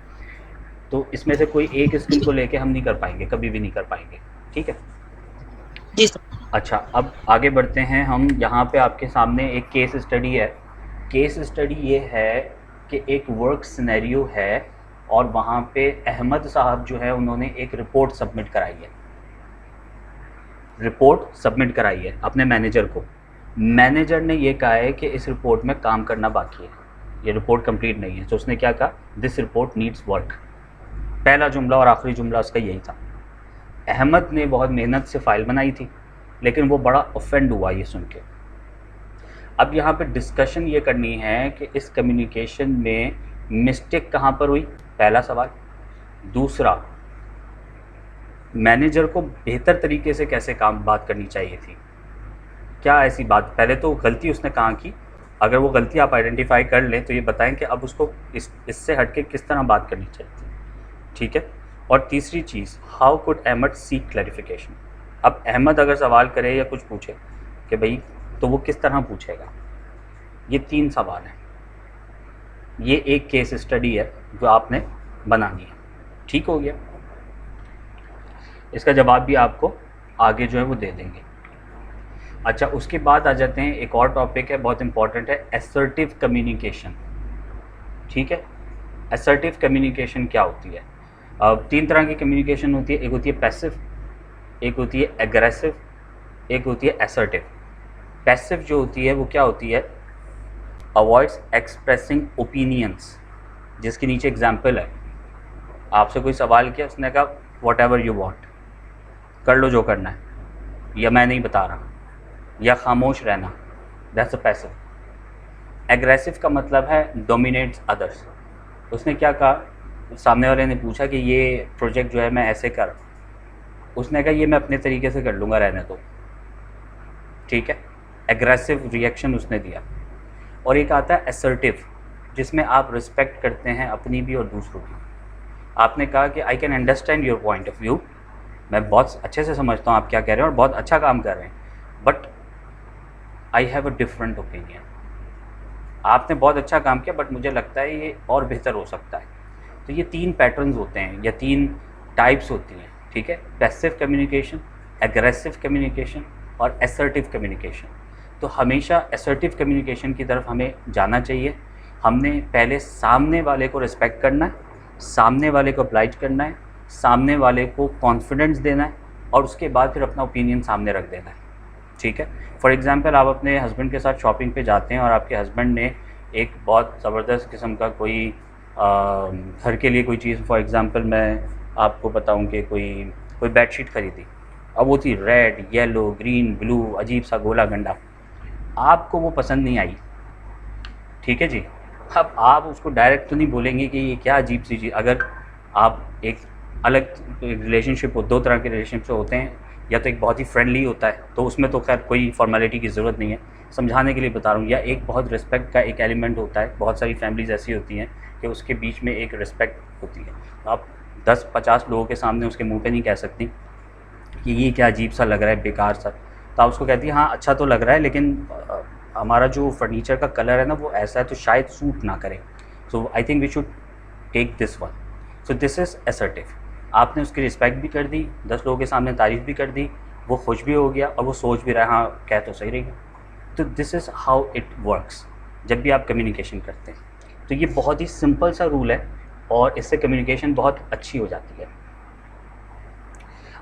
Speaker 1: तो इसमें से कोई एक स्किल को लेके हम नहीं कर पाएंगे, कभी भी नहीं कर पाएंगे, ठीक है
Speaker 2: जी सर।
Speaker 1: अच्छा, अब आगे बढ़ते हैं हम। यहाँ पे आपके सामने एक केस स्टडी है। केस स्टडी ये है कि एक वर्क सिनेरियो है और वहाँ पे अहमद साहब जो है उन्होंने एक रिपोर्ट सबमिट कराई है, रिपोर्ट सबमिट कराई है अपने मैनेजर को। मैनेजर ने ये कहा है कि इस रिपोर्ट में काम करना बाकी है, ये रिपोर्ट कंप्लीट नहीं है। तो उसने क्या कहा, दिस रिपोर्ट नीड्स वर्क। पहला जुमला और आखिरी जुमला उसका यही था। अहमद ने बहुत मेहनत से फाइल बनाई थी लेकिन वो बड़ा ऑफेंड हुआ ये सुन के। अब यहाँ पे डिस्कशन ये करनी है कि इस कम्युनिकेशन में मिस्टेक कहाँ पर हुई, पहला सवाल। दूसरा, मैनेजर को बेहतर तरीके से कैसे बात करनी चाहिए थी, क्या ऐसी बात, पहले तो गलती उसने कहाँ की, अगर वो गलती आप आइडेंटिफाई कर लें तो ये बताएं कि अब उसको इससे हट के किस तरह बात करनी चाहिए थी, ठीक है। और तीसरी चीज़, how could Ahmed seek clarification. अब अहमद अगर सवाल करे या कुछ पूछे कि भाई, तो वो किस तरह पूछेगा। ये 3 सवाल हैं। ये एक केस स्टडी है जो आपने बनानी है। ठीक हो गया। इसका जवाब भी आपको आगे जो है वो दे देंगे। अच्छा, उसके बाद आ जाते हैं, एक और टॉपिक है बहुत इंपॉर्टेंट है, असर्टिव कम्युनिकेशन। ठीक है, असर्टिव कम्युनिकेशन क्या होती है। 3 तरह की कम्युनिकेशन होती है। एक होती है पैसिव, एक होती है एग्रेसिव, एक होती है असर्टिव। पैसिव जो होती है वो क्या होती है, अवॉइड्स एक्सप्रेसिंग ओपिनियंस, जिसके नीचे एग्जाम्पल है। आपसे कोई सवाल किया, उसने कहा वॉट एवर यू वॉन्ट, कर लो जो करना है, या मैं नहीं बता रहा, या खामोश रहना, दैट्स अ पैसिव। एग्रेसिव का मतलब है डोमिनेट्स अदर्स। उसने क्या कहा, सामने वाले ने पूछा कि ये प्रोजेक्ट जो है मैं ऐसे कर, उसने कहा ये मैं अपने तरीके से कर लूँगा, रहने दो। ठीक है, एग्रेसिव रिएक्शन उसने दिया। और एक आता है असर्टिव, जिसमें आप रिस्पेक्ट करते हैं अपनी भी और दूसरों की। आपने कहा कि I can understand your point of view, मैं बहुत अच्छे से समझता हूँ आप क्या कह रहे हैं और बहुत अच्छा काम कर रहे हैं, but I have a different opinion. आपने बहुत अच्छा काम किया बट मुझे लगता है ये और बेहतर हो सकता है। तो ये 3 पैटर्न्स होते हैं या 3 टाइप्स होती हैं। ठीक है, पैसिव कम्युनिकेशन, एग्रेसिव कम्युनिकेशन और असर्टिव कम्युनिकेशन। तो हमेशा असर्टिव कम्युनिकेशन की तरफ हमें जाना चाहिए। हमने पहले सामने वाले को रिस्पेक्ट करना है, सामने वाले को oblige करना है, सामने वाले को कॉन्फिडेंस देना है, और उसके बाद फिर अपना ओपिनियन सामने रख देना है। ठीक है, फॉर एग्ज़ाम्पल आप अपने हस्बैंड के साथ शॉपिंग पे जाते हैं और आपके हस्बैंड ने एक बहुत ज़बरदस्त किस्म का कोई घर के लिए कोई चीज़, फॉर एग्ज़ाम्पल मैं आपको बताऊं कि कोई बेडशीट ख़रीदी। अब वो थी रेड, येलो, ग्रीन, ब्लू, अजीब सा गोला गंडा, आपको वो पसंद नहीं आई। ठीक है जी, अब आप उसको डायरेक्ट तो नहीं बोलेंगे कि ये क्या अजीब सी चीज़। अगर आप एक अलग रिलेशनशिप हो, 2 तरह के रिलेशनशिप होते हैं, या तो एक बहुत ही फ्रेंडली होता है तो उसमें तो खैर कोई फॉर्मेलिटी की ज़रूरत नहीं है, समझाने के लिए बता रहा हूँ, या एक बहुत रिस्पेक्ट का एक एलिमेंट होता है। बहुत सारी फैमिलीज़ ऐसी होती हैं कि उसके बीच में एक रिस्पेक्ट होती है। आप 10-50 लोगों के सामने उसके मुंह पे नहीं कह सकती कि ये क्या अजीब सा लग रहा है, बेकार सा। तो आप उसको कहती है हाँ अच्छा तो लग रहा है, लेकिन हमारा जो फर्नीचर का कलर है ना वो ऐसा है तो शायद सूट ना करे, so I think we should take this one. So this is assertive. आपने उसकी रिस्पेक्ट भी कर दी, 10 लोगों के सामने तारीफ़ भी कर दी, वो खुश भी हो गया और वो सोच भी रहा हाँ कह तो सही रही। तो this is how it works जब भी आप कम्युनिकेशन करते हैं। तो ये बहुत ही सिंपल सा रूल है और इससे कम्युनिकेशन बहुत अच्छी हो जाती है।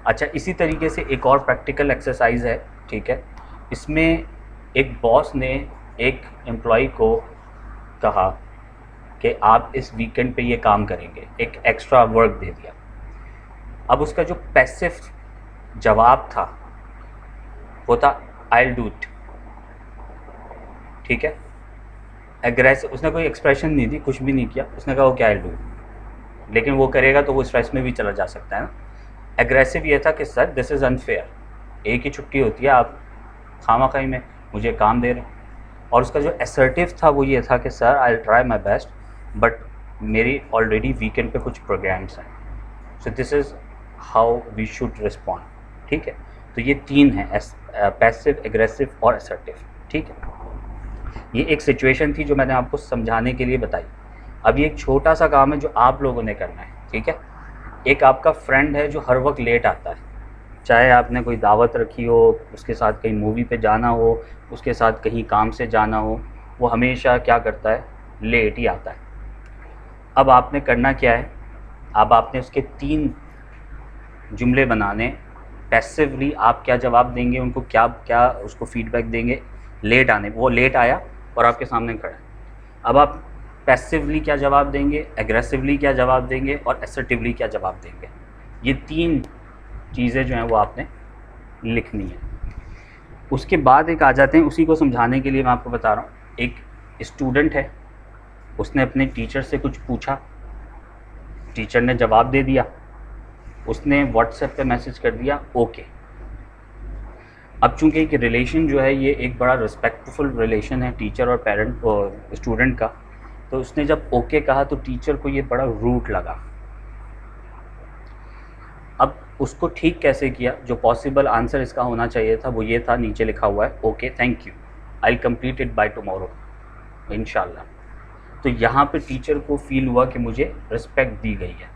Speaker 1: अच्छा, इसी तरीके से एक और प्रैक्टिकल एक्सरसाइज है। ठीक है, इसमें एक बॉस ने एक एम्प्लॉय को कहा कि आप इस वीकेंड पे ये काम करेंगे, एक एक्स्ट्रा वर्क दे दिया। अब उसका जो पैसिव जवाब था वो था आई विल डू इट। ठीक है, एग्रेसिव, उसने कोई एक्सप्रेशन नहीं दी, कुछ भी नहीं किया, उसने कहा okay I will do it, लेकिन वो करेगा तो वो स्ट्रेस में भी चला जा सकता है ना। एग्रेसिव ये था कि सर दिस इज़ अनफेयर, एक ही छुट्टी होती है, आप खामखाई में मुझे काम दे रहे हैं। और उसका जो असर्टिव था वो ये था कि sir I will try my best, but मेरी ऑलरेडी वीकेंड पे कुछ प्रोग्राम्स हैं। So this is how we should respond. ठीक है, तो ये 3 हैं, पैसिव, एग्रेसिव और असर्टिव। ठीक है, ये एक सिचुएशन थी जो मैंने आपको समझाने के लिए बताई। अब ये एक छोटा सा काम है जो आप लोगों ने करना है। ठीक है, एक आपका फ्रेंड है जो हर वक्त लेट आता है, चाहे आपने कोई दावत रखी हो, उसके साथ कहीं मूवी पे जाना हो, उसके साथ कहीं काम से जाना हो, वो हमेशा क्या करता है, लेट ही आता है। अब आपने करना क्या है, अब आपने उसके 3 जुमले बनाने। पैसिवली आप क्या जवाब देंगे उनको, क्या उसको फीडबैक देंगे लेट आने, वो लेट आया और आपके सामने खड़ा है। अब आप पैसिवली क्या जवाब देंगे, एग्रेसिवली क्या जवाब देंगे और असर्टिवली क्या जवाब देंगे। ये 3 चीज़ें जो हैं वो आपने लिखनी है। उसके बाद एक आ जाते हैं, उसी को समझाने के लिए मैं आपको बता रहा हूँ। एक स्टूडेंट है, उसने अपने टीचर से कुछ पूछा, टीचर ने जवाब दे दिया, उसने व्हाट्सएप पे मैसेज कर दिया ओके। अब चूंकि एक रिलेशन जो है ये एक बड़ा रिस्पेक्टफुल रिलेशन है टीचर और पेरेंट और स्टूडेंट का, तो उसने जब ओके कहा तो टीचर को ये बड़ा रूड लगा। उसको ठीक कैसे किया, जो पॉसिबल आंसर इसका होना चाहिए था वो ये था, नीचे लिखा हुआ है okay thank you, I will complete it by tomorrow इंशाल्लाह। तो यहाँ पे टीचर को फील हुआ कि मुझे रिस्पेक्ट दी गई है।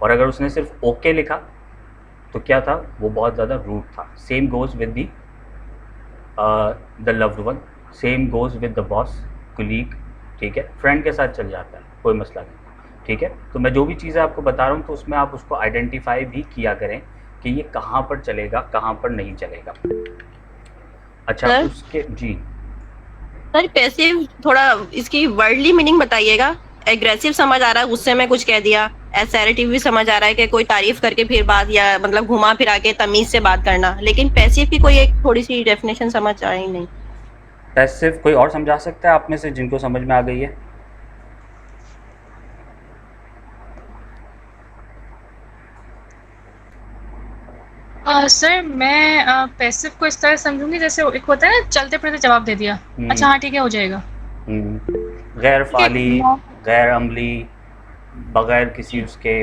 Speaker 1: और अगर उसने सिर्फ ओके लिखा तो क्या था, वो बहुत ज़्यादा रूड था। Same goes with the loved one, same goes with the boss, colleague, ठीक है, फ्रेंड के साथ चल जाता है, कोई मसला नहीं, ठीक है। तो मैं जो भी चीज़ें आपको बता रहा हूँ तो उसमें आप उसको आइडेंटिफाई भी किया करें कि ये कहाँ पर चलेगा, कहाँ पर नहीं चलेगा। अच्छा
Speaker 2: सर?
Speaker 1: उसके जी
Speaker 2: सर पैसिव थोड़ा इसकी वर्डली मीनिंग बताइएगा। एग्रेसिव समझ आ रहा है, गुस्से में कुछ कह दिया। असर्टिव भी समझ आ रहा है कि कोई तारीफ करके फिर बात, या मतलब घुमा फिरा के तमीज से बात करना। लेकिन पैसिव की कोई एक थोड़ी सी डेफिनेशन समझ आई नहीं।
Speaker 1: पैसिव कोई और समझा सकता है आप में से जिनको समझ में आ गई है?
Speaker 4: सर मैं पैसिव को इस तरह समझूंगी जैसे एक होता है ना, चलते फिरते जवाब दे दिया, अच्छा हाँ ठीक है हो जाएगा।
Speaker 1: गैर फाली, गैर अमली, बगैर किसी उसके,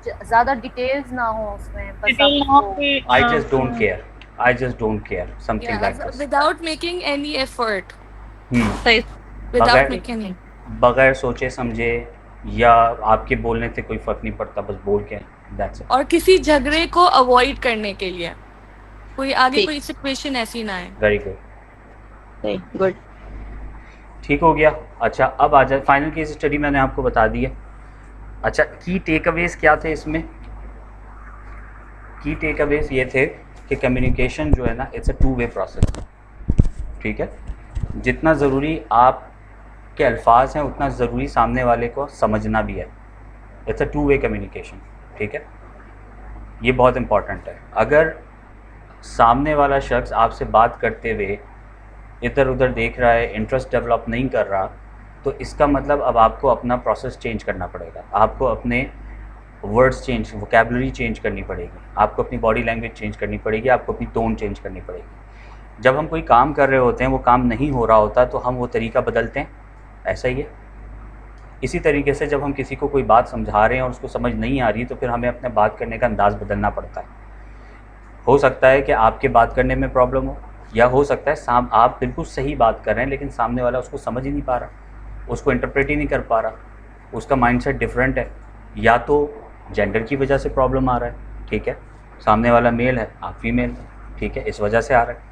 Speaker 5: ज्यादा डिटेल्स ना हो उसमें, बस
Speaker 4: डिटेल ना हो कि,
Speaker 1: I just don't care, I just don't care, something like this,
Speaker 3: without making any effort,
Speaker 2: सही।
Speaker 3: without
Speaker 1: बगैर
Speaker 3: making
Speaker 1: बगैर सोचे समझे, या आपके बोलने से कोई फर्क नहीं पड़ता, बस बोल के दैट्स इट।
Speaker 3: और किसी झगड़े को अवॉइड करने के लिए, कोई आगे
Speaker 2: ठीक।
Speaker 3: कोई सिचुएशन ऐसी ना आए।
Speaker 1: वेरी गुड,
Speaker 2: सही, गुड।
Speaker 1: ठीक हो गया। अच्छा अब आ जाए, फाइनल केस स्टडी मैंने आपको बता दी है। अच्छा की टेक अवेज क्या थे इसमें? की टेक अवेज ये थे कि कम्युनिकेशन जो है ना, it's a two way process, ठीक है। जितना ज़रूरी आपके अल्फाज हैं उतना ज़रूरी सामने वाले को समझना भी है। It's a two way communication, ठीक है, ये बहुत इम्पॉर्टेंट है। अगर सामने वाला शख्स आपसे बात करते हुए इधर उधर देख रहा है, इंटरेस्ट डेवलप नहीं कर रहा, तो इसका मतलब अब आपको अपना प्रोसेस चेंज करना पड़ेगा, आपको अपने वर्ड्स चेंज, वोकैबुलरी चेंज करनी पड़ेगी, आपको अपनी बॉडी लैंग्वेज चेंज करनी पड़ेगी, आपको अपनी टोन चेंज करनी पड़ेगी। जब हम कोई काम कर रहे होते हैं, वो काम नहीं हो रहा होता तो हम वो तरीका बदलते हैं, ऐसा ही है। इसी तरीके से जब हम किसी को कोई बात समझा रहे हैं और उसको समझ नहीं आ रही, तो फिर हमें अपने बात करने का अंदाज़ बदलना पड़ता है। हो सकता है कि आपके बात करने में प्रॉब्लम हो, या हो सकता है आप बिल्कुल सही बात कर रहे हैं लेकिन सामने वाला उसको समझ ही नहीं पा रहा, उसको इंटरप्रेट ही नहीं कर पा रहा, उसका माइंडसेट डिफरेंट है, या तो जेंडर की वजह से प्रॉब्लम आ रहा है, ठीक है, सामने वाला मेल है आप फीमेल है, ठीक है, इस वजह से आ रहा है।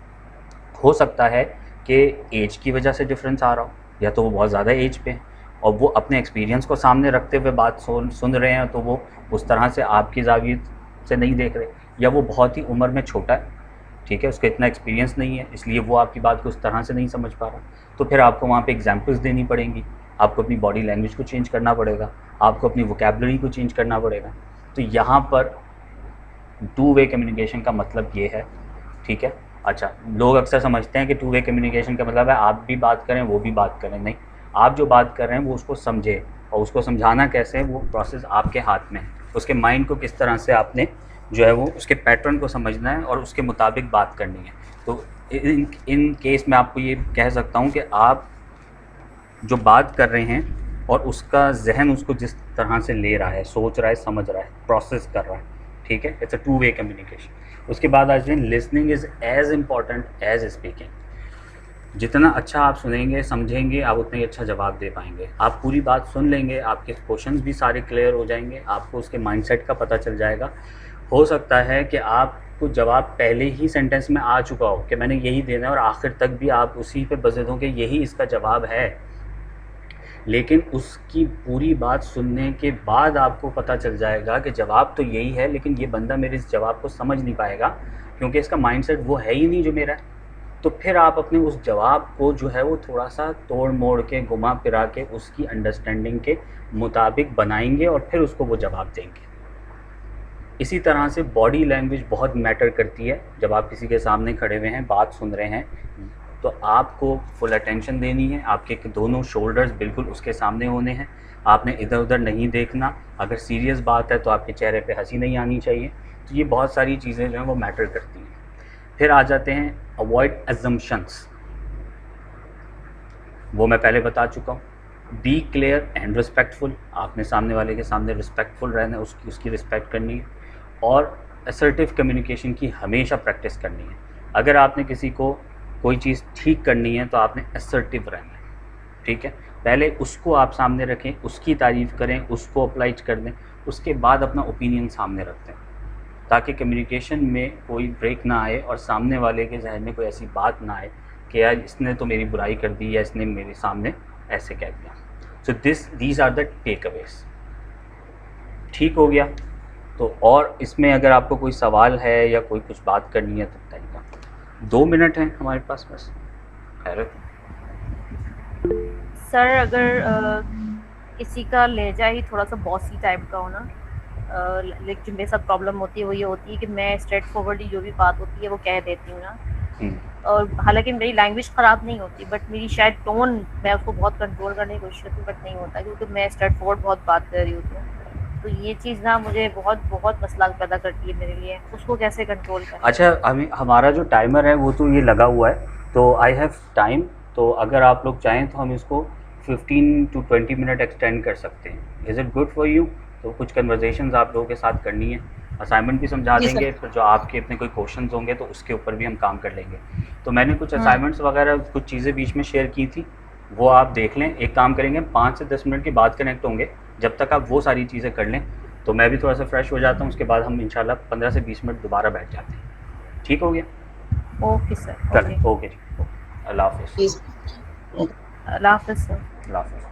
Speaker 1: हो सकता है कि एज की वजह से डिफरेंस आ रहा हो, या तो वो बहुत ज़्यादा एज पे हैं और वो अपने एक्सपीरियंस को सामने रखते हुए बात सुन रहे हैं, तो वो उस तरह से आपकी ज़ाविये से नहीं देख रहे, या वो बहुत ही उम्र में छोटा है, ठीक है, उसका इतना एक्सपीरियंस नहीं है, इसलिए वो आपकी बात को उस तरह से नहीं समझ पा रहा। तो फिर आपको वहाँ पे एग्जांपल्स देनी पड़ेंगी, आपको अपनी बॉडी लैंग्वेज को चेंज करना पड़ेगा, आपको अपनी वोकैबुलरी को चेंज करना पड़ेगा। तो यहाँ पर टू वे कम्युनिकेशन का मतलब ये है, ठीक है। अच्छा लोग अक्सर समझते हैं कि टू वे कम्युनिकेशन का मतलब है आप भी बात करें वो भी बात करें, नहीं, आप जो बात कर रहे हैं वो उसको समझे, और उसको समझाना कैसे है वो प्रोसेस आपके हाथ में है। उसके माइंड को किस तरह से आपने जो है वो उसके पैटर्न को समझना है और उसके मुताबिक बात करनी है। तो इन केस में आपको ये कह सकता हूँ कि आप जो बात कर रहे हैं और उसका जहन उसको जिस तरह से ले रहा है, सोच रहा है, समझ रहा है, प्रोसेस कर रहा है, ठीक है, it's a two way communication. उसके बाद आज दिन listening is as important as speaking. जितना अच्छा आप सुनेंगे समझेंगे, आप उतना ही अच्छा जवाब दे पाएंगे। आप पूरी बात सुन लेंगे, आपके क्वेश्चंस भी सारे क्लियर हो जाएंगे, आपको उसके माइंडसेट का पता चल जाएगा। हो सकता है कि आपको जवाब पहले ही सेंटेंस में आ चुका हो कि मैंने यही देना है, और आखिर तक भी आप उसी पे बज़द हो कि यही इसका जवाब है, लेकिन उसकी पूरी बात सुनने के बाद आपको पता चल जाएगा कि जवाब तो यही है, लेकिन ये बंदा मेरे इस जवाब को समझ नहीं पाएगा क्योंकि इसका माइंडसेट वो है ही नहीं जो मेरा है। तो फिर आप अपने उस जवाब को जो है वो थोड़ा सा तोड़ मोड़ के, घुमा फिरा के उसकी अंडरस्टैंडिंग के मुताबिक बनाएंगे और फिर उसको वो जवाब देंगे। इसी तरह से बॉडी लैंग्वेज बहुत मैटर करती है। जब आप किसी के सामने खड़े हुए हैं, बात सुन रहे हैं, तो आपको फुल अटेंशन देनी है, आपके दोनों शोल्डर्स बिल्कुल उसके सामने होने हैं, आपने इधर उधर नहीं देखना। अगर सीरियस बात है तो आपके चेहरे पे हंसी नहीं आनी चाहिए। तो ये बहुत सारी चीज़ें जो हैं वो मैटर करती हैं। फिर आ जाते हैं अवॉइड एजम्पशंस, वो मैं पहले बता चुका हूँ। बी क्लियर एंड रिस्पेक्टफुल, आपने सामने वाले के सामने रिस्पेक्टफुल रहना है, उसकी रिस्पेक्ट करनी है। और असर्टिव कम्युनिकेशन की हमेशा प्रैक्टिस करनी है। अगर आपने किसी को कोई चीज़ ठीक करनी है तो आपने असर्टिव रहना है, ठीक है। पहले उसको आप सामने रखें, उसकी तारीफ़ करें, उसको अप्लाई कर दें, उसके बाद अपना ओपिनियन सामने रख दें, ताकि कम्युनिकेशन में कोई ब्रेक ना आए और सामने वाले के जहन में कोई ऐसी बात ना आए कि यार इसने तो मेरी बुराई कर दी या इसने मेरे सामने ऐसे कह दिया। So these are the takeaways. ठीक हो गया। तो और इसमें अगर आपको कोई सवाल है या कोई कुछ बात करनी है तो बताइएगा। 2 मिनट हैं हमारे पास बस। खैरत
Speaker 5: सर अगर किसी का लहजा ही थोड़ा सा बॉसी टाइप का हो ना, लेकिन जो मेरे साथ प्रॉब्लम होती है वो ये होती है कि मैं स्ट्रेट फॉरवर्डली जो भी बात होती है वो कह देती हूँ ना, और हालांकि मेरी लैंग्वेज ख़राब नहीं होती, बट मेरी शायद टोन, मैं उसको बहुत कंट्रोल करने की कोशिश करती हूँ, बट नहीं होता क्योंकि मैं स्ट्रेट फॉरवर्ड बहुत बात कर रही होती हूँ। तो ये चीज़ ना मुझे बहुत बहुत मसला पैदा करती है मेरे लिए, उसको कैसे कंट्रोल करें।
Speaker 1: अच्छा, हमारा जो टाइमर है वो तो ये लगा हुआ है, तो आई हैव टाइम, तो अगर आप लोग चाहें तो हम इसको 15 to 20 मिनट एक्सटेंड कर सकते हैं। Is it good for you? तो कुछ कन्वर्जेशंस आप लोगों के साथ करनी है, असाइनमेंट भी समझा देंगे, फिर जो आपके अपने कोई क्वेश्चंस होंगे तो उसके ऊपर भी हम काम कर लेंगे। तो मैंने कुछ असाइनमेंट्स वगैरह कुछ चीज़ें बीच में शेयर की थी, वो आप देख लें। एक काम करेंगे, 5 से 10 मिनट के बाद कनेक्ट होंगे, जब तक आप वो सारी चीज़ें कर लें तो मैं भी थोड़ा सा फ्रेश हो जाता हूँ, उसके बाद हम इंशाल्लाह 15 से 20 मिनट दोबारा बैठ जाते हैं। ठीक हो गया?
Speaker 5: Okay sir.
Speaker 1: चलें, ओके जी, अल्लाह हाफ़िज़।
Speaker 5: अल्लाह हाफ़िज़ सर।
Speaker 1: अल्लाह हाफ़िज़।